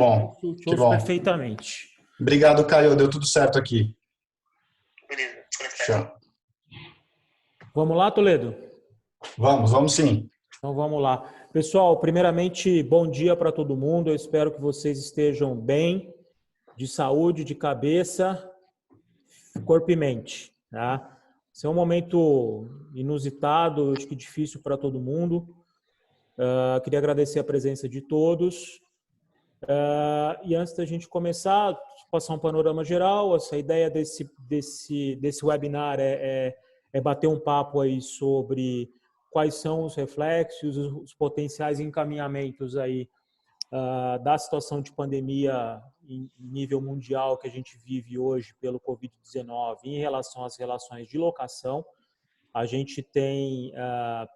Bom, Te que ouço bom. perfeitamente. Obrigado, Caio. Deu tudo certo aqui. Beleza, desconectar Show. aqui. Vamos lá, Toledo? Vamos sim. Então vamos lá. Pessoal, primeiramente, bom dia para todo mundo. Eu espero que vocês estejam bem, de saúde, de cabeça, corpo e mente. Tá? Esse é um momento inusitado, acho que difícil para todo mundo. Queria agradecer a presença de todos. E antes da gente começar, passar um panorama geral, essa ideia desse webinar é bater um papo aí sobre quais são os reflexos, os potenciais encaminhamentos aí da situação de pandemia em nível mundial que a gente vive hoje pelo Covid-19 em relação às relações de locação. A gente tem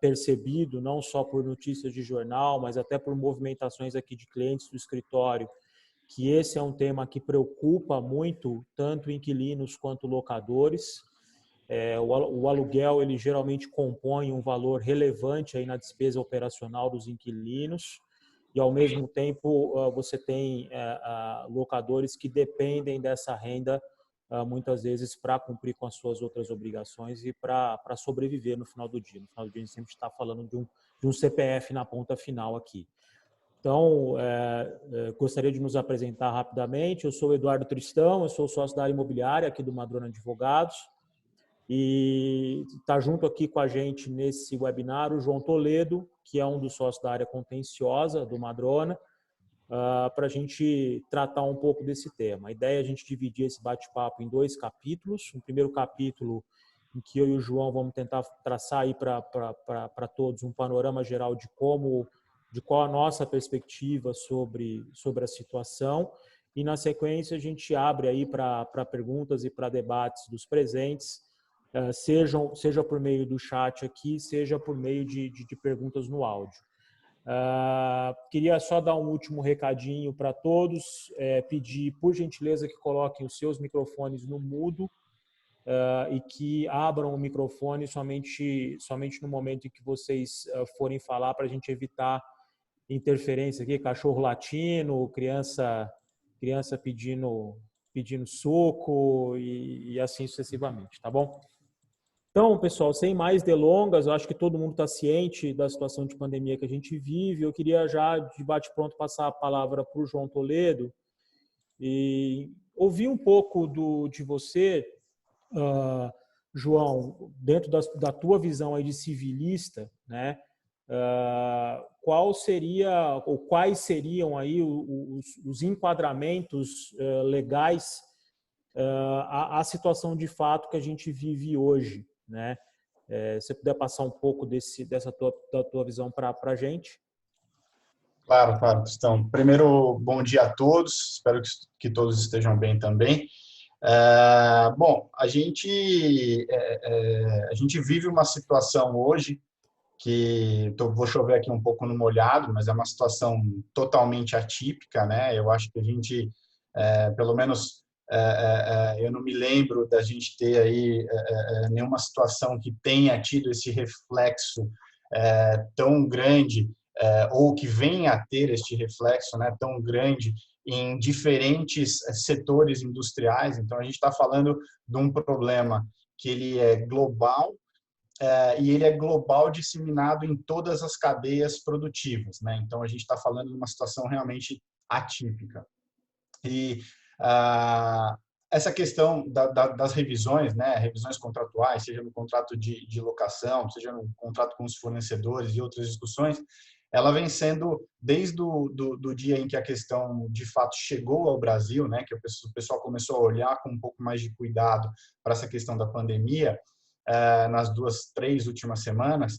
percebido, não só por notícias de jornal, mas até por movimentações aqui de clientes do escritório, que esse é um tema que preocupa muito tanto inquilinos quanto locadores. O aluguel, ele geralmente compõe um valor relevante aí na despesa operacional dos inquilinos e, ao mesmo tempo, você tem locadores que dependem dessa renda muitas vezes para cumprir com as suas outras obrigações e para sobreviver no final do dia. No final do dia, a gente sempre está falando de um CPF na ponta final aqui. Então, gostaria de nos apresentar rapidamente. Eu sou o Eduardo Tristão, eu sou sócio da área imobiliária aqui do Madrona Advogados. E está junto aqui com a gente nesse webinar o João Toledo, que é um dos sócios da área contenciosa do Madrona, para a gente tratar um pouco desse tema. A ideia é a gente dividir esse bate-papo em 2 capítulos. Um primeiro capítulo em que eu e o João vamos tentar traçar aí para todos um panorama geral de qual a nossa perspectiva sobre a situação. E, na sequência, a gente abre aí para perguntas e para debates dos presentes, seja por meio do chat aqui, seja por meio de perguntas no áudio. Queria só dar um último recadinho para todos, pedir, por gentileza, que coloquem os seus microfones no mudo e que abram o microfone somente no momento em que vocês forem falar, para a gente evitar interferência aqui, cachorro latindo, criança pedindo suco e assim sucessivamente, tá bom? Então, pessoal, sem mais delongas, eu acho que todo mundo está ciente da situação de pandemia que a gente vive. Eu queria já, de bate-pronto, passar a palavra para o João Toledo e ouvir um pouco de você, João, dentro da tua visão aí de civilista, né? Qual seria ou quais seriam aí os enquadramentos legais à situação de fato que a gente vive hoje, né? Se você puder passar um pouco da tua visão para a gente. Claro. Então, primeiro, bom dia a todos. Espero que todos estejam bem também. Bom, a gente vive uma situação hoje que vou chover aqui um pouco no molhado, mas é uma situação totalmente atípica, né? Eu acho que a gente, pelo menos, eu não me lembro da gente ter aí nenhuma situação que tenha tido esse reflexo tão grande, ou que venha a ter este reflexo, né, tão grande em diferentes setores industriais. Então, a gente está falando de um problema que ele é global, e ele é global disseminado em todas as cadeias produtivas, né? Então, a gente está falando de uma situação realmente atípica. E essa questão das revisões, né, revisões contratuais, seja no contrato de locação, seja no contrato com os fornecedores e outras discussões, ela vem sendo desde do dia em que a questão de fato chegou ao Brasil, né, que o pessoal começou a olhar com um pouco mais de cuidado para essa questão da pandemia, nas 2, 3 últimas semanas,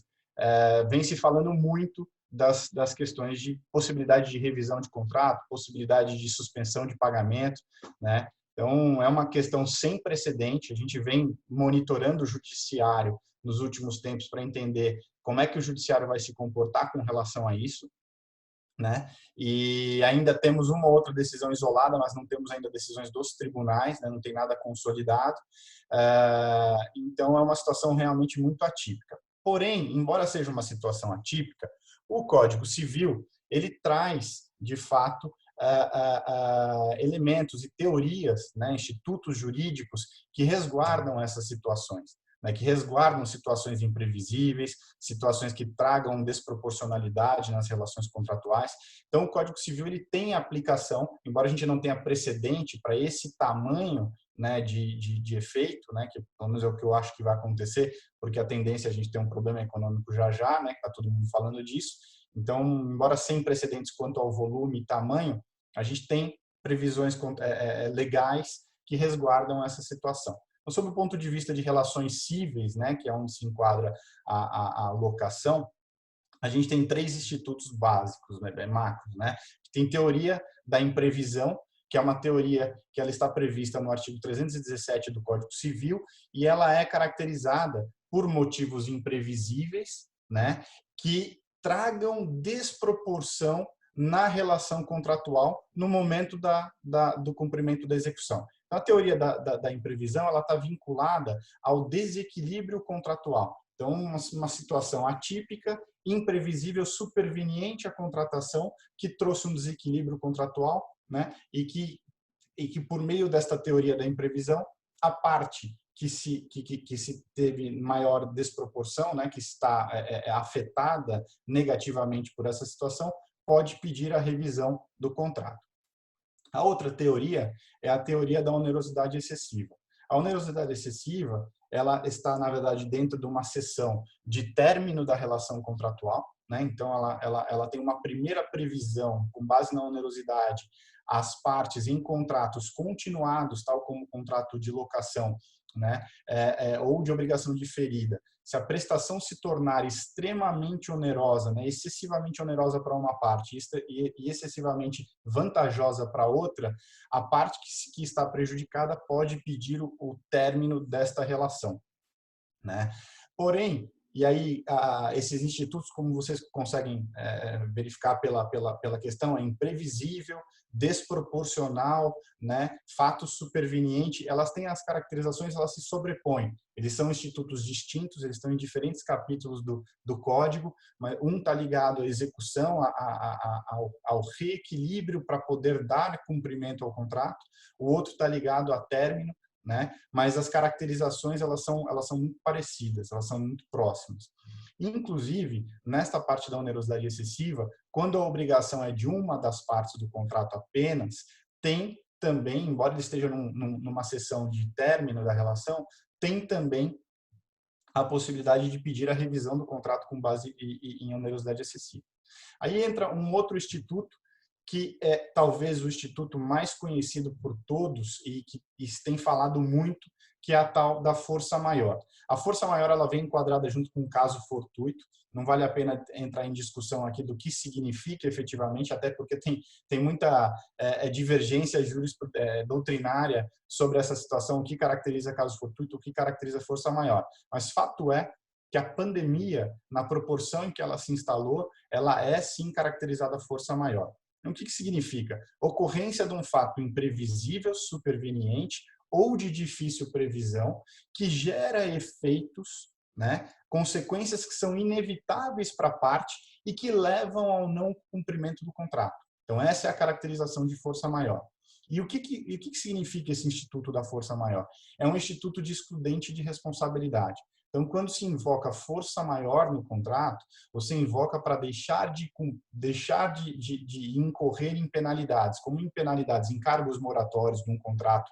vem se falando muito das questões de possibilidade de revisão de contrato, possibilidade de suspensão de pagamento, né? Então, é uma questão sem precedente. A gente vem monitorando o judiciário nos últimos tempos para entender como é que o judiciário vai se comportar com relação a isso, né? E ainda temos uma ou outra decisão isolada, mas não temos ainda decisões dos tribunais, né? Não tem nada consolidado. Então, é uma situação realmente muito atípica. Porém, embora seja uma situação atípica, o Código Civil, ele traz, de fato, elementos e teorias, né, institutos jurídicos que resguardam essas situações, né, que resguardam situações imprevisíveis, situações que tragam desproporcionalidade nas relações contratuais. Então, o Código Civil ele tem aplicação, embora a gente não tenha precedente para esse tamanho, né, de efeito, né, que pelo menos é o que eu acho que vai acontecer, porque a tendência é a gente ter um problema econômico já, né, que está todo mundo falando disso. Então, embora sem precedentes quanto ao volume e tamanho, a gente tem previsões legais que resguardam essa situação. Então, sob o ponto de vista de relações cíveis, né, que é onde se enquadra a locação, a gente tem 3 institutos básicos, né, macros, né? Tem teoria da imprevisão, que é uma teoria que ela está prevista no artigo 317 do Código Civil e ela é caracterizada por motivos imprevisíveis, né, que tragam desproporção na relação contratual no momento do cumprimento da execução. Então, a teoria da imprevisão ela está vinculada ao desequilíbrio contratual. Então, uma situação atípica, imprevisível, superveniente à contratação, que trouxe um desequilíbrio contratual, né? E que por meio desta teoria da imprevisão, a parte que se teve maior desproporção, né? Que está afetada negativamente por essa situação, pode pedir a revisão do contrato. A outra teoria é a teoria da onerosidade excessiva. A onerosidade excessiva, ela está, na verdade, dentro de uma seção de término da relação contratual, né? Então, ela tem uma primeira previsão, com base na onerosidade, as partes em contratos continuados, tal como o contrato de locação, né? Ou de obrigação diferida. Se a prestação se tornar extremamente onerosa, né, excessivamente onerosa para uma parte e excessivamente vantajosa para outra, a parte que está prejudicada pode pedir o término desta relação, né? Porém, e aí esses institutos, como vocês conseguem verificar pela questão, é imprevisível, desproporcional, né, fato superveniente, elas têm as caracterizações, elas se sobrepõem. Eles são institutos distintos, eles estão em diferentes capítulos do código, mas um está ligado à execução, ao reequilíbrio para poder dar cumprimento ao contrato, o outro está ligado a término, né? Mas as caracterizações elas são muito parecidas, elas são muito próximas. Inclusive, nesta parte da onerosidade excessiva, quando a obrigação é de uma das partes do contrato apenas, tem também, embora ele esteja numa seção de término da relação, tem também a possibilidade de pedir a revisão do contrato com base em onerosidade excessiva. Aí entra um outro instituto, que é talvez o instituto mais conhecido por todos e que tem falado muito, que é a tal da força maior. A força maior ela vem enquadrada junto com o caso fortuito, não vale a pena entrar em discussão aqui do que significa efetivamente, até porque tem muita divergência doutrinária sobre essa situação, o que caracteriza caso fortuito, o que caracteriza força maior. Mas fato é que a pandemia, na proporção em que ela se instalou, ela é sim caracterizada força maior. Então, o que significa? Ocorrência de um fato imprevisível, superveniente ou de difícil previsão que gera efeitos, né, consequências que são inevitáveis para a parte e que levam ao não cumprimento do contrato. Então, essa é a caracterização de força maior. E o que significa esse instituto da força maior? É um instituto de excludente de responsabilidade. Então, quando se invoca força maior no contrato, você invoca para deixar de incorrer em penalidades, como em penalidades, encargos moratórios de um contrato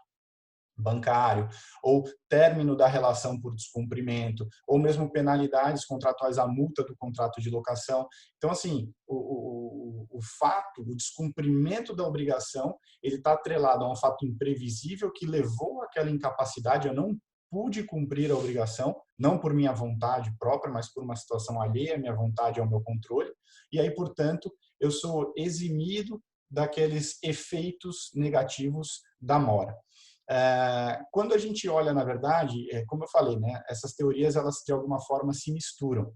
bancário, ou término da relação por descumprimento, ou mesmo penalidades contratuais à multa do contrato de locação. Então, assim, o descumprimento da obrigação, ele está atrelado a um fato imprevisível que levou àquela incapacidade, eu não pude cumprir a obrigação, não por minha vontade própria, mas por uma situação alheia à minha vontade e ao meu controle, e aí, portanto, eu sou eximido daqueles efeitos negativos da mora. Quando a gente olha, na verdade, como eu falei, né, essas teorias, elas de alguma forma se misturam.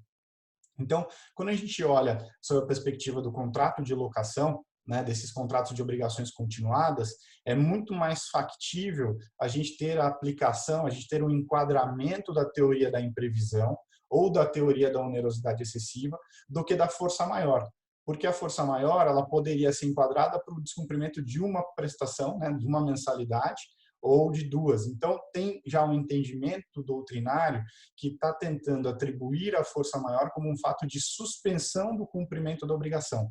Então, quando a gente olha sob a perspectiva do contrato de locação, né, desses contratos de obrigações continuadas, é muito mais factível a gente ter a aplicação, a gente ter um enquadramento da teoria da imprevisão ou da teoria da onerosidade excessiva do que da força maior. porque a força maior ela poderia ser enquadrada para o descumprimento de uma prestação, né, de uma mensalidade, ou de duas. Então, tem já um entendimento doutrinário que está tentando atribuir a força maior como um fato de suspensão do cumprimento da obrigação.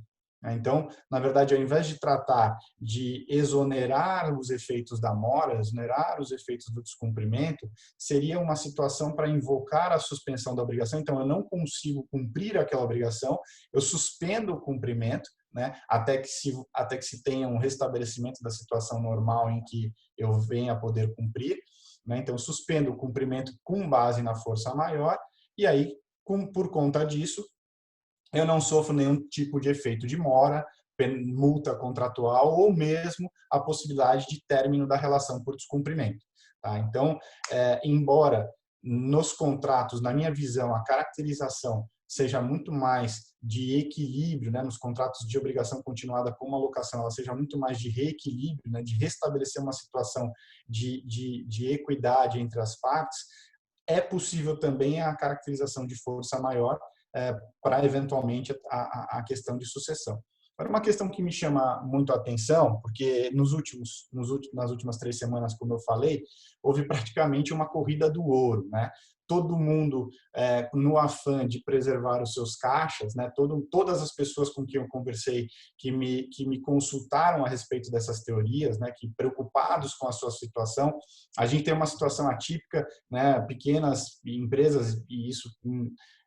Então, na verdade, ao invés de tratar de exonerar os efeitos da mora, exonerar os efeitos do descumprimento, seria uma situação para invocar a suspensão da obrigação. Então, eu não consigo cumprir aquela obrigação, eu suspendo o cumprimento, né, até que se tenha um restabelecimento da situação normal em que eu venha a poder cumprir, né? Então, suspendo o cumprimento com base na força maior e aí, por conta disso, eu não sofro nenhum tipo de efeito de mora, multa contratual ou mesmo a possibilidade de término da relação por descumprimento. Tá? Então, embora nos contratos, na minha visão, a caracterização seja muito mais de equilíbrio, né, nos contratos de obrigação continuada com uma locação, ela seja muito mais de reequilíbrio, né, de restabelecer uma situação de equidade entre as partes, é possível também a caracterização de força maior para, eventualmente, a questão de sucessão. Agora, uma questão que me chama muito a atenção, porque nas últimas 3 semanas, como eu falei, houve praticamente uma corrida do ouro, né? Todo mundo, no afã de preservar os seus caixas, né? Todas as pessoas com quem eu conversei que me consultaram a respeito dessas teorias, né? Que preocupados com a sua situação, a gente tem uma situação atípica, né? Pequenas empresas, e isso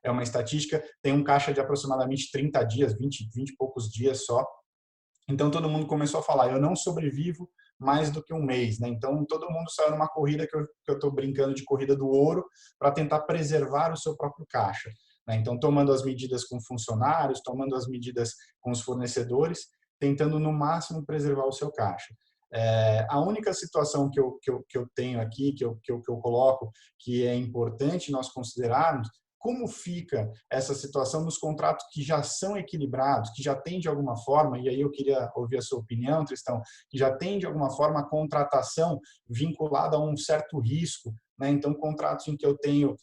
é uma estatística, tem um caixa de aproximadamente 30 dias, 20 e poucos dias só. Então, todo mundo começou a falar, eu não sobrevivo mais do que um mês, né? Então, todo mundo saiu numa corrida que eu estou brincando de corrida do ouro para tentar preservar o seu próprio caixa, né? Então, tomando as medidas com funcionários, tomando as medidas com os fornecedores, tentando no máximo preservar o seu caixa. A única situação que eu tenho aqui, que eu coloco, que é importante nós considerarmos, como fica essa situação nos contratos que já são equilibrados, que já tem de alguma forma, e aí eu queria ouvir a sua opinião, Tristão, que já tem de alguma forma a contratação vinculada a um certo risco, né? Então, contratos em que eu tenho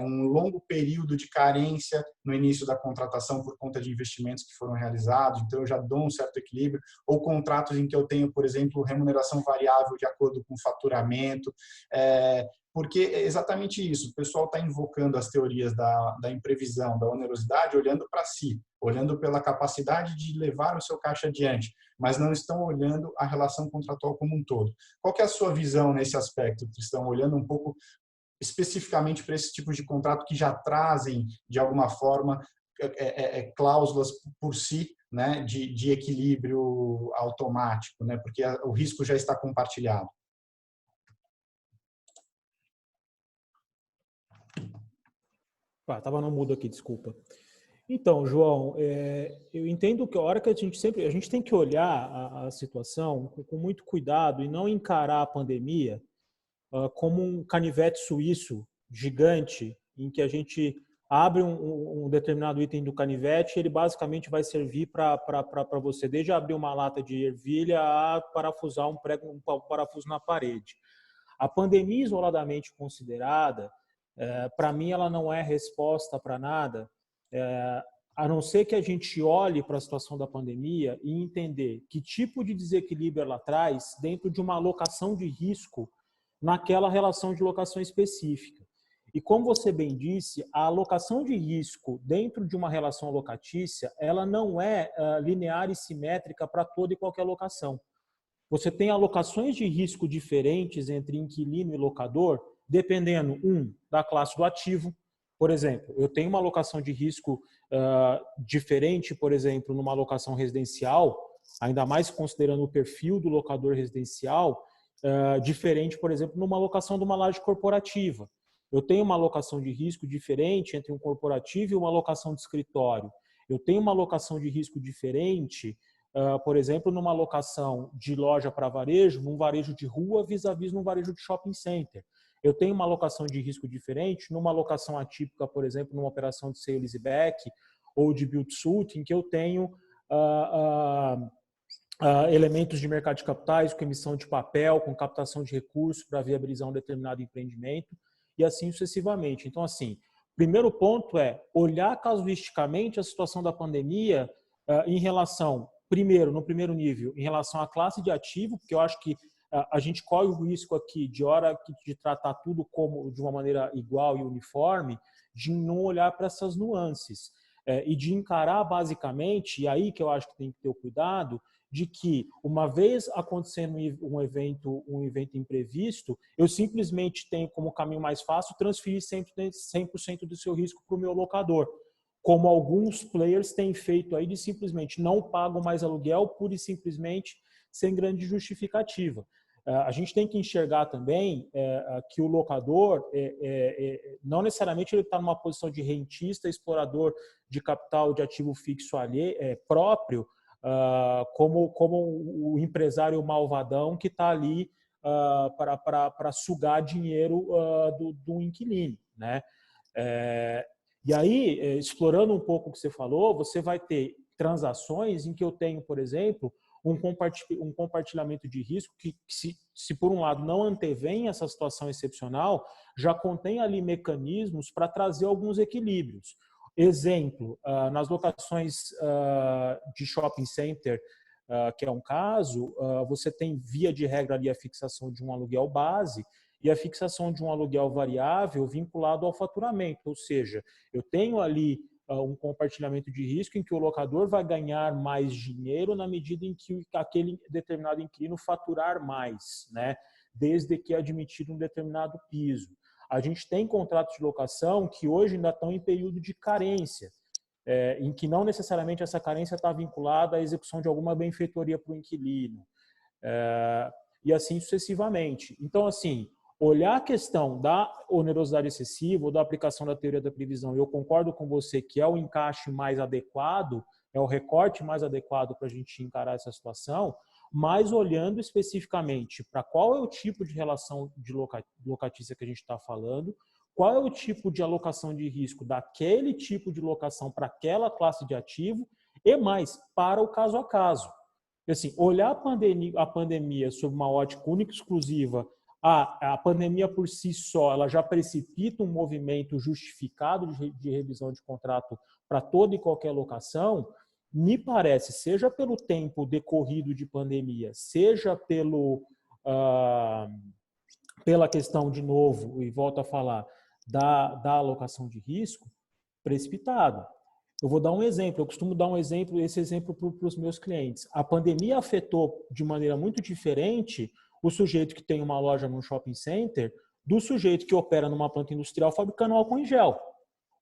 um longo período de carência no início da contratação por conta de investimentos que foram realizados, então eu já dou um certo equilíbrio, ou contratos em que eu tenho, por exemplo, remuneração variável de acordo com o faturamento, porque é exatamente isso, o pessoal está invocando as teorias da imprevisão, da onerosidade, olhando para si, olhando pela capacidade de levar o seu caixa adiante, mas não estão olhando a relação contratual como um todo. Qual que é a sua visão nesse aspecto, Tristão, olhando um pouco especificamente para esse tipo de contrato que já trazem, de alguma forma, cláusulas por si, né, de equilíbrio automático, né, porque o risco já está compartilhado? Estava no mudo aqui, desculpa. Então, João, eu entendo que a hora que a gente tem que olhar a situação com muito cuidado e não encarar a pandemia como um canivete suíço gigante, em que a gente abre um determinado item do canivete e ele basicamente vai servir para você, desde abrir uma lata de ervilha a parafusar um parafuso na parede. A pandemia isoladamente considerada, para mim, ela não é resposta para nada, a não ser que a gente olhe para a situação da pandemia e entender que tipo de desequilíbrio ela traz dentro de uma alocação de risco naquela relação de locação específica. E como você bem disse, a alocação de risco dentro de uma relação locatícia, ela não é linear e simétrica para toda e qualquer locação. Você tem alocações de risco diferentes entre inquilino e locador, dependendo, da classe do ativo. Por exemplo, eu tenho uma alocação de risco diferente, por exemplo, numa alocação residencial, ainda mais considerando o perfil do locador residencial, diferente, por exemplo, numa alocação de uma laje corporativa. Eu tenho uma alocação de risco diferente entre um corporativo e uma alocação de escritório. Eu tenho uma alocação de risco diferente, por exemplo, numa alocação de loja para varejo, num varejo de rua vis-à-vis num varejo de shopping center. Eu tenho uma alocação de risco diferente numa alocação atípica, por exemplo, numa operação de sale leaseback ou de build-to-suit, em que eu tenho elementos de mercado de capitais, com emissão de papel, com captação de recursos para viabilizar um determinado empreendimento e assim sucessivamente. Então, assim, Primeiro ponto é olhar casuisticamente a situação da pandemia em relação, primeiro, no primeiro nível, em relação à classe de ativo, porque eu acho que a gente corre o risco aqui de tratar tudo como de uma maneira igual e uniforme, de não olhar para essas nuances e de encarar basicamente, e aí que eu acho que tem que ter o cuidado, de que uma vez acontecendo um evento imprevisto, eu simplesmente tenho como caminho mais fácil transferir 100% do seu risco para o meu locador, como alguns players têm feito aí de simplesmente não pagam mais aluguel pura e simplesmente sem grande justificativa. A gente tem que enxergar também que o locador, não necessariamente ele está numa posição de rentista, explorador de capital de ativo fixo próprio, como o empresário malvadão que está ali para sugar dinheiro do inquilino, né? E aí, explorando um pouco o que você falou, você vai ter transações em que eu tenho, por exemplo, um compartilhamento de risco que se por um lado não antevém essa situação excepcional, já contém ali mecanismos para trazer alguns equilíbrios. Exemplo, nas locações de shopping center, que é um caso, você tem via de regra ali a fixação de um aluguel base e a fixação de um aluguel variável vinculado ao faturamento, ou seja, eu tenho ali um compartilhamento de risco em que o locador vai ganhar mais dinheiro na medida em que aquele determinado inquilino faturar mais, né? Desde que admitido um determinado piso. A gente tem contratos de locação que hoje ainda estão em período de carência, em que não necessariamente essa carência está vinculada à execução de alguma benfeitoria para o inquilino, e assim sucessivamente. Então, assim, olhar a questão da onerosidade excessiva ou da aplicação da teoria da previsão, eu concordo com você que é o encaixe mais adequado, é o recorte mais adequado para a gente encarar essa situação, mas olhando especificamente para qual é o tipo de relação de locatícia que a gente está falando, qual é o tipo de alocação de risco daquele tipo de locação para aquela classe de ativo e mais, para o caso a caso. Assim, olhar a pandemia sob uma ótica única e exclusiva, a pandemia por si só, ela já precipita um movimento justificado de revisão de contrato para toda e qualquer locação, me parece, seja pelo tempo decorrido de pandemia, seja pela questão, de novo, e volto a falar, da alocação de risco, precipitado. Eu vou dar um exemplo, eu costumo dar esse exemplo para os meus clientes. A pandemia afetou de maneira muito diferente o sujeito que tem uma loja num shopping center do sujeito que opera numa planta industrial fabricando álcool em gel,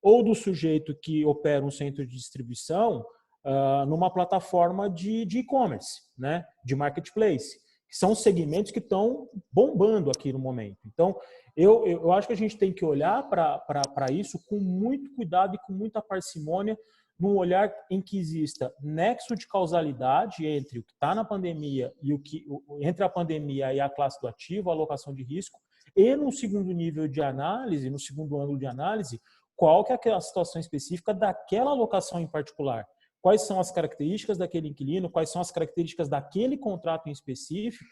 ou do sujeito que opera um centro de distribuição numa plataforma de e-commerce, né, de marketplace, que são segmentos que estão bombando aqui no momento. Então, eu acho que a gente tem que olhar para isso com muito cuidado e com muita parcimônia, num olhar em que exista nexo de causalidade entre o que está na pandemia e entre a pandemia e a classe do ativo, a alocação de risco, e no segundo nível de análise, no segundo ângulo de análise, qual que é a situação específica daquela alocação em particular. Quais são as características daquele inquilino, quais são as características daquele contrato em específico,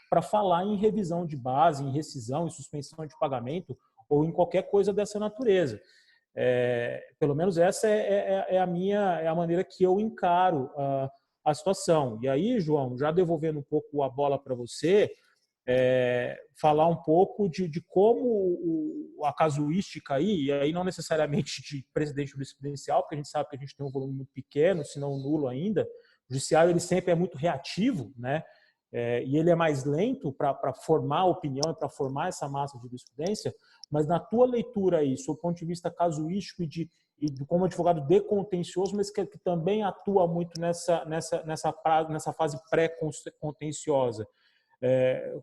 para falar em revisão de base, em rescisão, em suspensão de pagamento ou em qualquer coisa dessa natureza. Pelo menos essa é a maneira que eu encaro a situação. E aí, João, já devolvendo um pouco a bola para você, falar um pouco de como a casuística aí, e aí não necessariamente de presidente jurisprudencial, porque a gente sabe que a gente tem um volume muito pequeno, se não nulo ainda. O judiciário ele sempre é muito reativo, né? E ele é mais lento para formar opinião e para formar essa massa de jurisprudência, mas na tua leitura aí, sob o ponto de vista casuístico e como advogado de contencioso, mas que também atua muito nessa fase pré-contenciosa,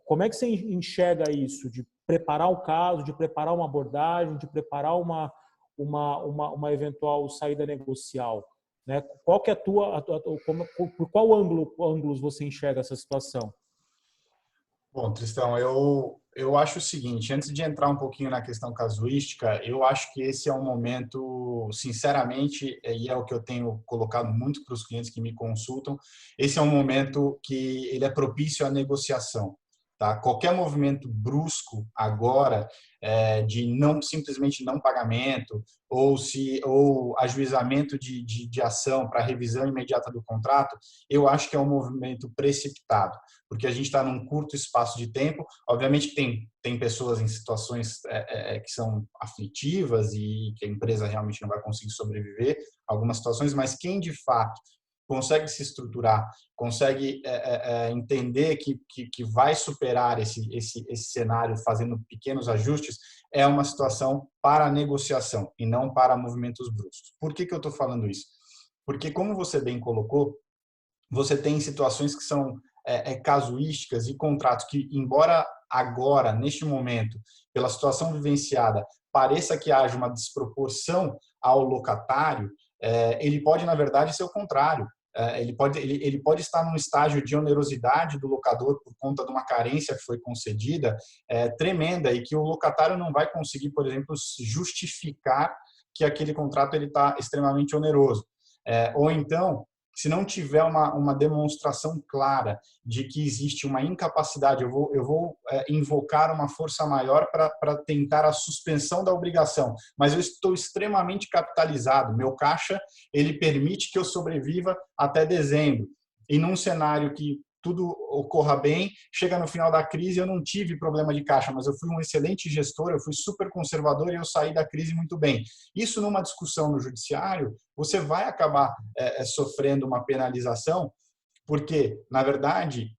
como é que você enxerga isso, de preparar o caso, de preparar uma abordagem, de preparar uma eventual saída negocial? Né? Qual que é por qual ângulos você enxerga essa situação? Bom, Tristão, eu acho o seguinte, antes de entrar um pouquinho na questão casuística, eu acho que esse é um momento, sinceramente, e é o que eu tenho colocado muito para os clientes que me consultam, esse é um momento que ele é propício à negociação. Tá? Qualquer movimento brusco agora de simplesmente não pagamento ou ajuizamento de ação para revisão imediata do contrato, eu acho que é um movimento precipitado, porque a gente está num curto espaço de tempo. Obviamente que tem pessoas em situações que são aflitivas e que a empresa realmente não vai conseguir sobreviver, algumas situações, mas quem de fato consegue se estruturar, consegue entender que vai superar esse cenário fazendo pequenos ajustes, é uma situação para negociação e não para movimentos bruscos. Por que eu estou falando isso? Porque, como você bem colocou, você tem situações que são casuísticas e contratos que, embora agora, neste momento, pela situação vivenciada, pareça que haja uma desproporção ao locatário, ele pode, na verdade, ser o contrário. Ele pode estar num estágio de onerosidade do locador por conta de uma carência que foi concedida tremenda e que o locatário não vai conseguir, por exemplo, justificar que aquele contrato está extremamente oneroso. Ou então, se não tiver uma demonstração clara de que existe uma incapacidade, eu vou invocar uma força maior para tentar a suspensão da obrigação, mas eu estou extremamente capitalizado, meu caixa ele permite que eu sobreviva até dezembro. E num cenário que tudo ocorra bem, chega no final da crise, eu não tive problema de caixa, mas eu fui um excelente gestor, eu fui super conservador e eu saí da crise muito bem. Isso numa discussão no judiciário, você vai acabar sofrendo uma penalização, porque, na verdade,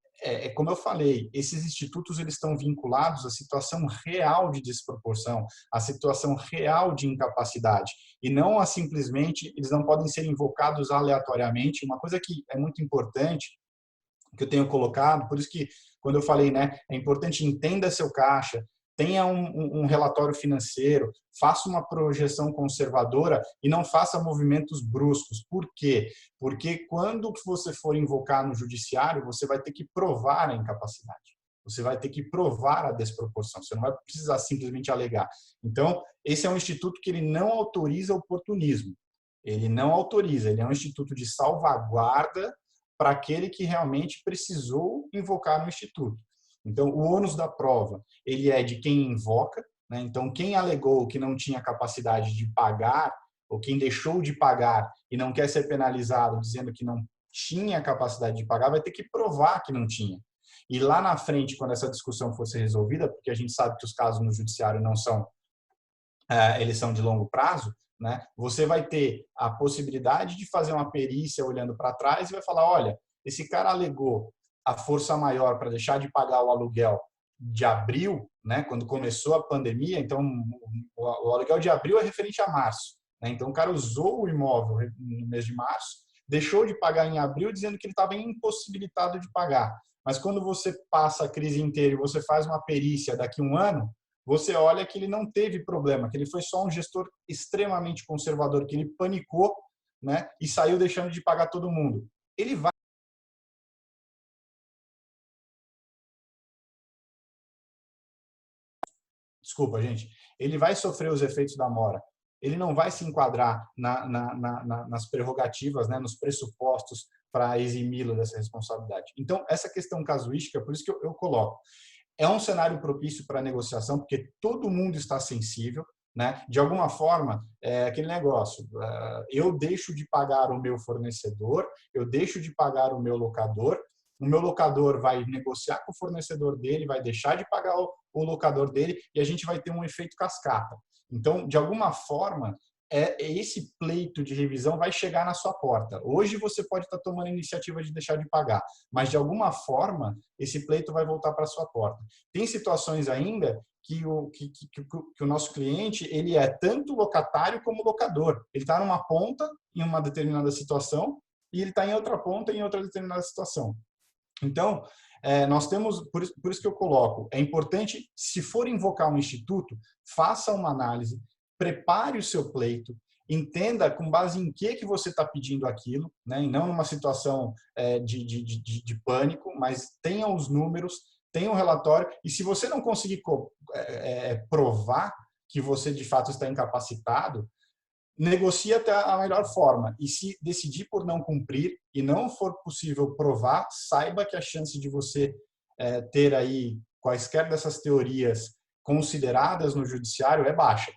como eu falei, esses institutos eles estão vinculados à situação real de desproporção, à situação real de incapacidade, e não a simplesmente, eles não podem ser invocados aleatoriamente. Uma coisa que é muito importante, que eu tenho colocado, por isso que quando eu falei, né, é importante entenda seu caixa, tenha um relatório financeiro, faça uma projeção conservadora e não faça movimentos bruscos. Por quê? Porque quando você for invocar no judiciário, você vai ter que provar a incapacidade. Você vai ter que provar a desproporção. Você não vai precisar simplesmente alegar. Então, esse é um instituto que ele não autoriza oportunismo. Ele não autoriza, ele é um instituto de salvaguarda para aquele que realmente precisou invocar no instituto. Então, o ônus da prova, ele é de quem invoca, né? Então, quem alegou que não tinha capacidade de pagar, ou quem deixou de pagar e não quer ser penalizado dizendo que não tinha capacidade de pagar, vai ter que provar que não tinha. E lá na frente, quando essa discussão for ser resolvida, porque a gente sabe que os casos no judiciário não são, eles são de longo prazo, né? Você vai ter a possibilidade de fazer uma perícia olhando para trás e vai falar, olha, esse cara alegou a força maior para deixar de pagar o aluguel de abril, né, quando começou a pandemia, então o aluguel de abril é referente a março, né? Então o cara usou o imóvel no mês de março, deixou de pagar em abril dizendo que ele estava impossibilitado de pagar. Mas quando você passa a crise inteira e você faz uma perícia daqui a um ano, você olha que ele não teve problema, que ele foi só um gestor extremamente conservador, que ele panicou, né, e saiu deixando de pagar todo mundo. Ele vai... Desculpa, gente. Ele vai sofrer os efeitos da mora. Ele não vai se enquadrar nas prerrogativas, né, nos pressupostos para eximi-lo dessa responsabilidade. Então, essa questão casuística, por isso que eu coloco, é um cenário propício para negociação, porque todo mundo está sensível, né? De alguma forma, é aquele negócio, eu deixo de pagar o meu fornecedor, eu deixo de pagar o meu locador vai negociar com o fornecedor dele, vai deixar de pagar o locador dele e a gente vai ter um efeito cascata. Então, de alguma forma, esse pleito de revisão vai chegar na sua porta. Hoje você pode estar tomando a iniciativa de deixar de pagar, mas de alguma forma esse pleito vai voltar para a sua porta. Tem situações ainda que o nosso cliente ele é tanto locatário como locador. Ele está numa ponta em uma determinada situação e ele está em outra ponta em outra determinada situação. Então, nós temos, por isso que eu coloco, é importante, se for invocar um instituto, faça uma análise, prepare o seu pleito, entenda com base em que você está pedindo aquilo, né? E não numa situação de pânico, mas tenha os números, tenha um relatório, e se você não conseguir provar que você de fato está incapacitado, negocie até a melhor forma. E se decidir por não cumprir e não for possível provar, saiba que a chance de você ter aí quaisquer dessas teorias consideradas no judiciário é baixa.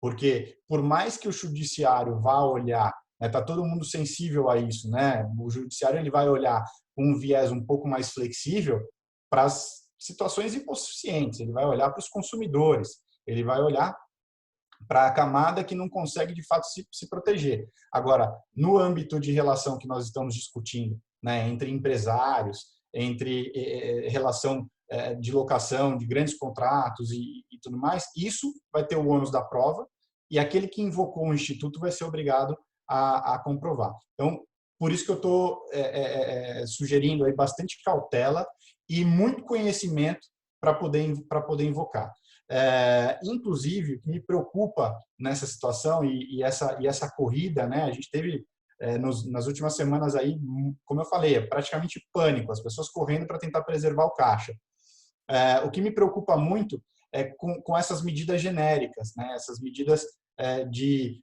Porque, por mais que o judiciário vá olhar, está todo mundo sensível a isso, né? O judiciário ele vai olhar com um viés um pouco mais flexível para as situações hipossuficientes, ele vai olhar para os consumidores, ele vai olhar para a camada que não consegue, de fato, se proteger. Agora, no âmbito de relação que nós estamos discutindo, né, entre empresários, entre relação de locação, de grandes contratos e tudo mais, isso vai ter o ônus da prova e aquele que invocou o instituto vai ser obrigado a comprovar. Então, por isso que eu estou sugerindo aí bastante cautela e muito conhecimento para poder invocar. Inclusive, o que me preocupa nessa situação e essa corrida, né, a gente teve nas últimas semanas aí, como eu falei, é praticamente pânico, as pessoas correndo para tentar preservar o caixa. O que me preocupa muito é com essas medidas genéricas, né, essas medidas de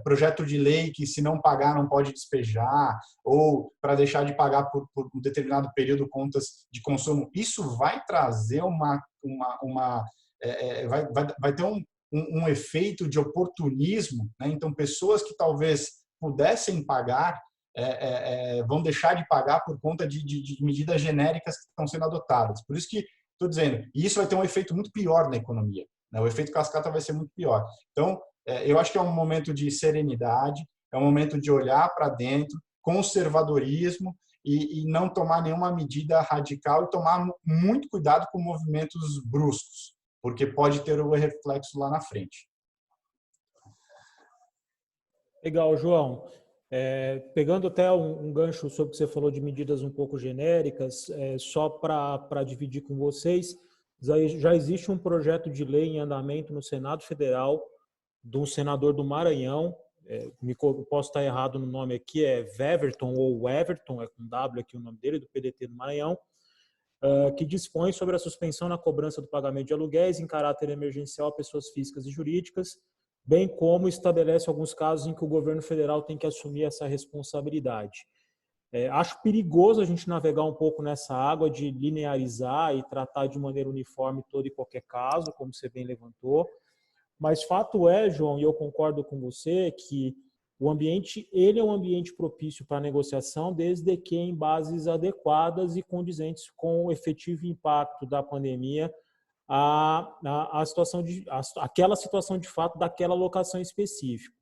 projeto de lei que se não pagar não pode despejar, ou para deixar de pagar por um determinado período contas de consumo. Isso vai trazer vai ter um efeito de oportunismo, né? Então pessoas que talvez pudessem pagar vão deixar de pagar por conta de medidas genéricas que estão sendo adotadas. Por isso que estou dizendo, e isso vai ter um efeito muito pior na economia. O efeito cascata vai ser muito pior. Então, eu acho que é um momento de serenidade, é um momento de olhar para dentro, conservadorismo e não tomar nenhuma medida radical e tomar muito cuidado com movimentos bruscos, porque pode ter o reflexo lá na frente. Legal, João. Pegando até um gancho sobre o que você falou de medidas um pouco genéricas, só para dividir com vocês, já existe um projeto de lei em andamento no Senado Federal de um senador do Maranhão, posso estar errado no nome aqui, é Weverton ou Everton, é com W aqui o nome dele, do PDT do Maranhão, que dispõe sobre a suspensão na cobrança do pagamento de aluguéis em caráter emergencial a pessoas físicas e jurídicas, bem como estabelece alguns casos em que o governo federal tem que assumir essa responsabilidade. Acho perigoso a gente navegar um pouco nessa água de linearizar e tratar de maneira uniforme todo e qualquer caso, como você bem levantou, mas fato é, João, e eu concordo com você, que o ambiente ele é um ambiente propício para a negociação, desde que em bases adequadas e condizentes com o efetivo impacto da pandemia aquela situação de fato daquela locação específica.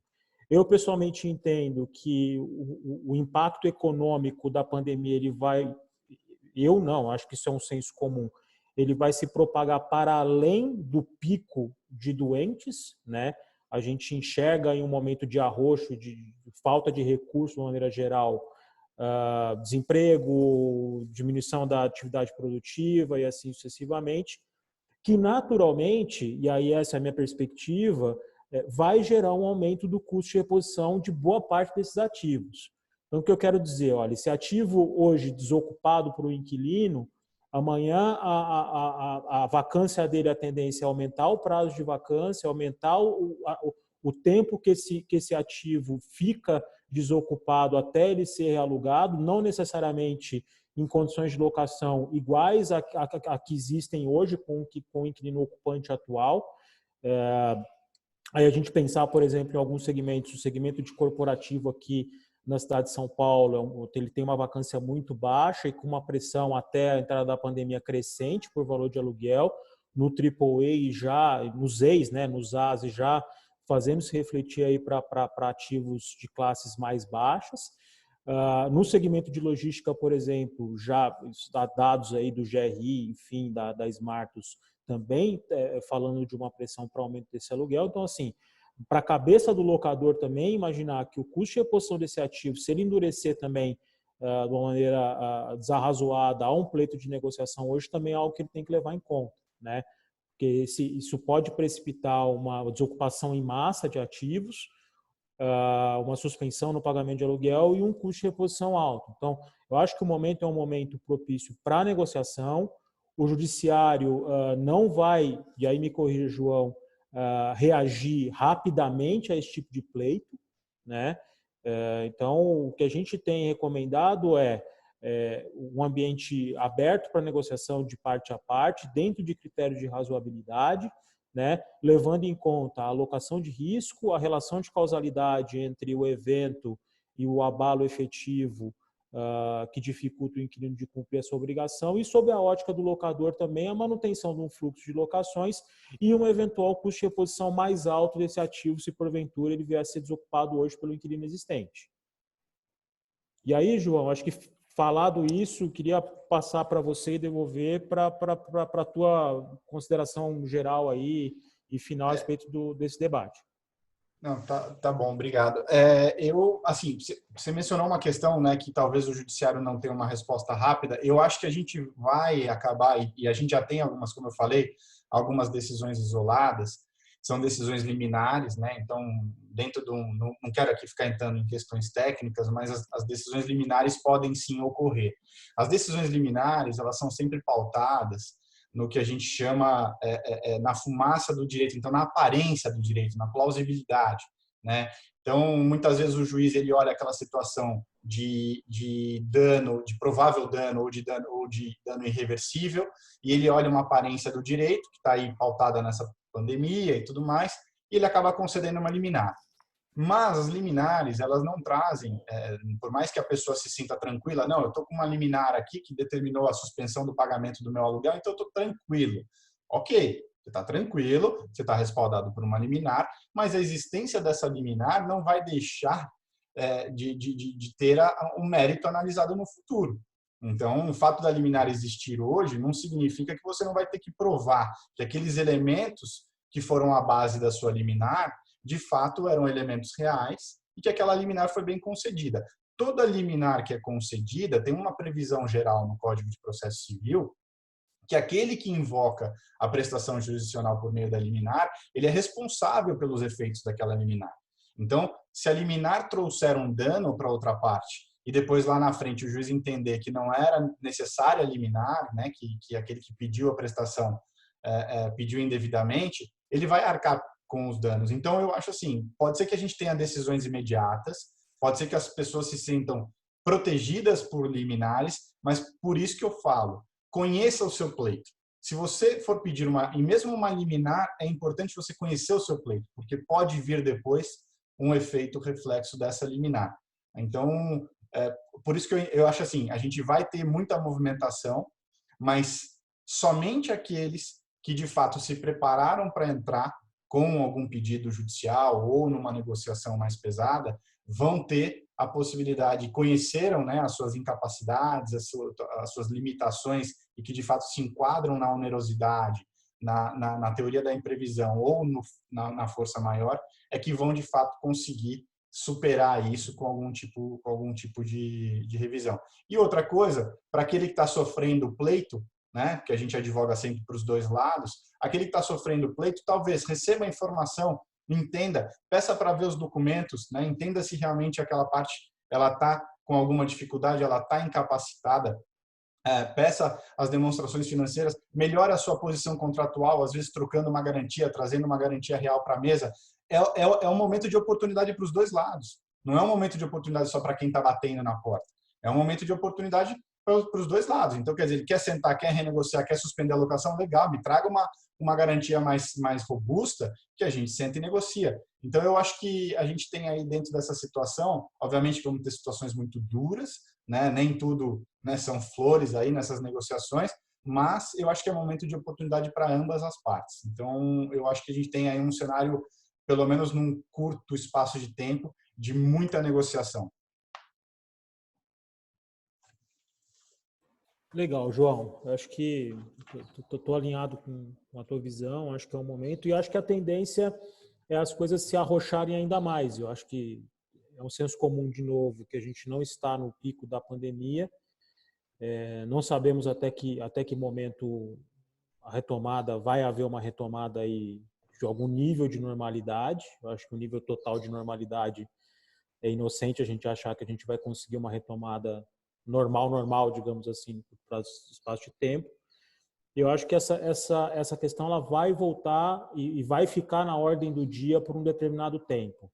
Eu pessoalmente entendo que o impacto econômico da pandemia acho que isso é um senso comum, ele vai se propagar para além do pico de doentes, né? A gente enxerga em um momento de arroxo, de falta de recursos de maneira geral, desemprego, diminuição da atividade produtiva e assim sucessivamente, que naturalmente, e aí essa é a minha perspectiva, vai gerar um aumento do custo de reposição de boa parte desses ativos. Então, o que eu quero dizer, olha, esse ativo hoje desocupado por um inquilino, amanhã a vacância dele, a tendência é aumentar o prazo de vacância, aumentar o tempo que esse ativo fica desocupado até ele ser realugado, não necessariamente em condições de locação iguais a que existem hoje com o inquilino ocupante atual. Aí a gente pensar, por exemplo, em alguns segmentos, o segmento de corporativo aqui na cidade de São Paulo, ele tem uma vacância muito baixa e com uma pressão até a entrada da pandemia crescente por valor de aluguel, no AAA já, nos E's, né, nos A's já fazendo se refletir aí para ativos de classes mais baixas. No segmento de logística, por exemplo, já dados aí do GRI, enfim, da Smartus, também falando de uma pressão para aumento desse aluguel. Então, assim, para a cabeça do locador também, imaginar que o custo de reposição desse ativo, se ele endurecer também de uma maneira desarrazoada a um pleito de negociação hoje, também é algo que ele tem que levar em conta, né? Porque isso pode precipitar uma desocupação em massa de ativos, uma suspensão no pagamento de aluguel e um custo de reposição alto. Então, eu acho que o momento é um momento propício para a negociação. O judiciário não vai, e aí me corrija, João, reagir rapidamente a esse tipo de pleito, né? Então, o que a gente tem recomendado um ambiente aberto para negociação de parte a parte, dentro de critérios de razoabilidade, né, levando em conta a alocação de risco, a relação de causalidade entre o evento e o abalo efetivo que dificulta o inquilino de cumprir a sua obrigação, e sob a ótica do locador também a manutenção de um fluxo de locações e um eventual custo de reposição mais alto desse ativo se porventura ele vier a ser desocupado hoje pelo inquilino existente. E aí, João, acho que falado isso, queria passar para você e devolver para a tua consideração geral aí e final a respeito desse debate. Não, tá bom, obrigado. Assim, você mencionou uma questão, né, que talvez o judiciário não tenha uma resposta rápida. Eu acho que a gente vai acabar, e a gente já tem algumas, como eu falei, algumas decisões isoladas, são decisões liminares, né? Então, dentro do, não quero aqui ficar entrando em questões técnicas, mas as decisões liminares podem sim ocorrer. As decisões liminares, elas são sempre pautadas no que a gente chama na fumaça do direito, então na aparência do direito, na plausibilidade, né? Então, muitas vezes o juiz ele olha aquela situação de dano, de provável dano ou de dano irreversível, e ele olha uma aparência do direito, que está aí pautada nessa pandemia e tudo mais, e ele acaba concedendo uma liminar. Mas as liminares, elas não trazem, por mais que a pessoa se sinta tranquila, não, eu estou com uma liminar aqui que determinou a suspensão do pagamento do meu aluguel, então eu estou tranquilo. Ok, você está tranquilo, você está respaldado por uma liminar, mas a existência dessa liminar não vai deixar de ter um mérito analisado no futuro. Então, o fato da liminar existir hoje não significa que você não vai ter que provar que aqueles elementos que foram a base da sua liminar de fato eram elementos reais e que aquela liminar foi bem concedida. Toda liminar que é concedida tem uma previsão geral no Código de Processo Civil que aquele que invoca a prestação jurisdicional por meio da liminar, ele é responsável pelos efeitos daquela liminar. Então, se a liminar trouxer um dano para outra parte e depois lá na frente o juiz entender que não era necessária a liminar, né, que aquele que pediu a prestação pediu indevidamente, ele vai arcar com os danos. Então, eu acho assim, pode ser que a gente tenha decisões imediatas, pode ser que as pessoas se sintam protegidas por liminares, mas por isso que eu falo, conheça o seu pleito. Se você for pedir e mesmo uma liminar, é importante você conhecer o seu pleito, porque pode vir depois um efeito reflexo dessa liminar. Então, por isso que eu acho assim, a gente vai ter muita movimentação, mas somente aqueles que de fato se prepararam para entrar com algum pedido judicial ou numa negociação mais pesada, vão ter a possibilidade, conheceram, né, as suas incapacidades, as suas limitações e que de fato se enquadram na onerosidade, na teoria da imprevisão ou na força maior, é que vão de fato conseguir superar isso com algum tipo de revisão. E outra coisa, para aquele que está sofrendo pleito, né, que a gente advoga sempre para os dois lados, aquele que está sofrendo pleito talvez receba a informação, entenda, peça para ver os documentos, né, entenda se realmente aquela parte ela está com alguma dificuldade, ela está incapacitada, peça as demonstrações financeiras, melhore a sua posição contratual, às vezes trocando uma garantia, trazendo uma garantia real para a mesa. É um momento de oportunidade para os dois lados. Não é um momento de oportunidade só para quem está batendo na porta. É um momento de oportunidade para os dois lados. Então, quer dizer, ele quer sentar, quer renegociar, quer suspender a locação, legal, me traga uma garantia mais robusta que a gente senta e negocia. Então, eu acho que a gente tem aí dentro dessa situação, obviamente vamos ter situações muito duras, né? Nem tudo, né, são flores aí nessas negociações, mas eu acho que é momento de oportunidade para ambas as partes. Então, eu acho que a gente tem aí um cenário, pelo menos num curto espaço de tempo, de muita negociação. Legal, João. Eu acho que estou alinhado com a tua visão, acho que é o momento, e acho que a tendência é as coisas se arrocharem ainda mais. Eu acho que é um senso comum, de novo, que a gente não está no pico da pandemia, não sabemos até que momento a retomada, vai haver uma retomada aí de algum nível de normalidade. Eu acho que o nível total de normalidade é inocente a gente achar que a gente vai conseguir uma retomada normal, digamos assim, para espaço de tempo. Eu acho que essa questão ela vai voltar e vai ficar na ordem do dia por um determinado tempo.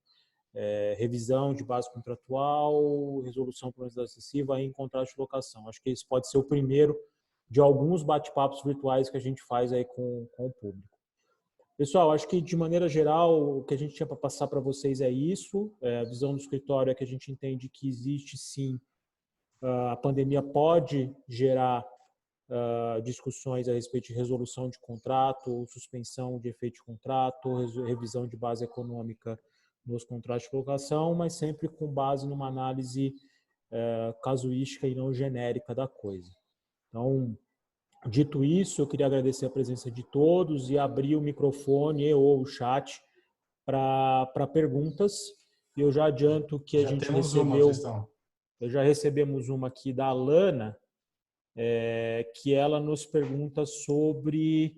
revisão de base contratual, resolução por onerosidade excessiva em contrato de locação. Acho que esse pode ser o primeiro de alguns bate-papos virtuais que a gente faz aí com o público. Pessoal, acho que de maneira geral o que a gente tinha para passar para vocês é isso. A visão do escritório é que a gente entende que existe sim, a pandemia pode gerar discussões a respeito de resolução de contrato, suspensão de efeito de contrato, revisão de base econômica nos contratos de locação, mas sempre com base numa análise casuística e não genérica da coisa. Então, dito isso, eu queria agradecer a presença de todos e abrir o microfone ou o chat para perguntas. Eu já adianto que a gente recebeu... Já recebemos uma aqui da Alana, que ela nos pergunta sobre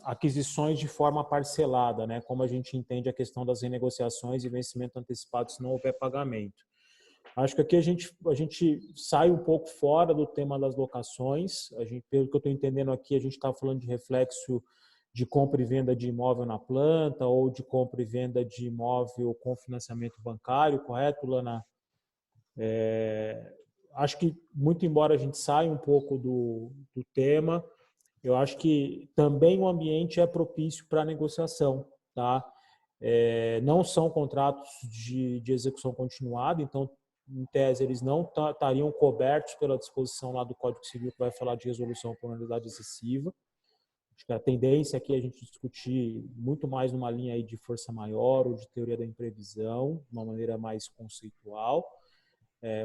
aquisições de forma parcelada, né? Como a gente entende a questão das renegociações e vencimento antecipado se não houver pagamento. Acho que aqui a gente sai um pouco fora do tema das locações. Pelo que eu estou entendendo aqui, a gente está falando de reflexo de compra e venda de imóvel na planta ou de compra e venda de imóvel com financiamento bancário, correto, Lana? Acho que, muito embora a gente saia um pouco do tema, eu acho que também o ambiente é propício para negociação, tá? Não são contratos de execução continuada, então, em tese, eles não estariam cobertos pela disposição lá do Código Civil que vai falar de resolução por onerosidade excessiva. Acho que a tendência aqui é a gente discutir muito mais numa linha aí de força maior ou de teoria da imprevisão, de uma maneira mais conceitual.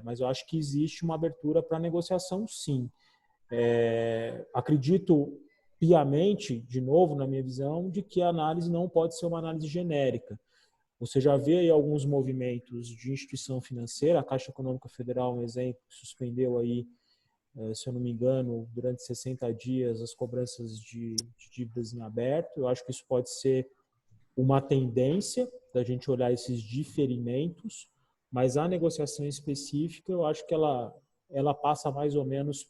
Mas eu acho que existe uma abertura para negociação, sim. Acredito piamente, de novo, na minha visão, de que a análise não pode ser uma análise genérica. Você já vê aí alguns movimentos de instituição financeira, a Caixa Econômica Federal, um exemplo, suspendeu aí, se eu não me engano, durante 60 dias as cobranças de dívidas em aberto. Eu acho que isso pode ser uma tendência da gente olhar esses diferimentos, mas a negociação específica, eu acho que ela passa mais ou menos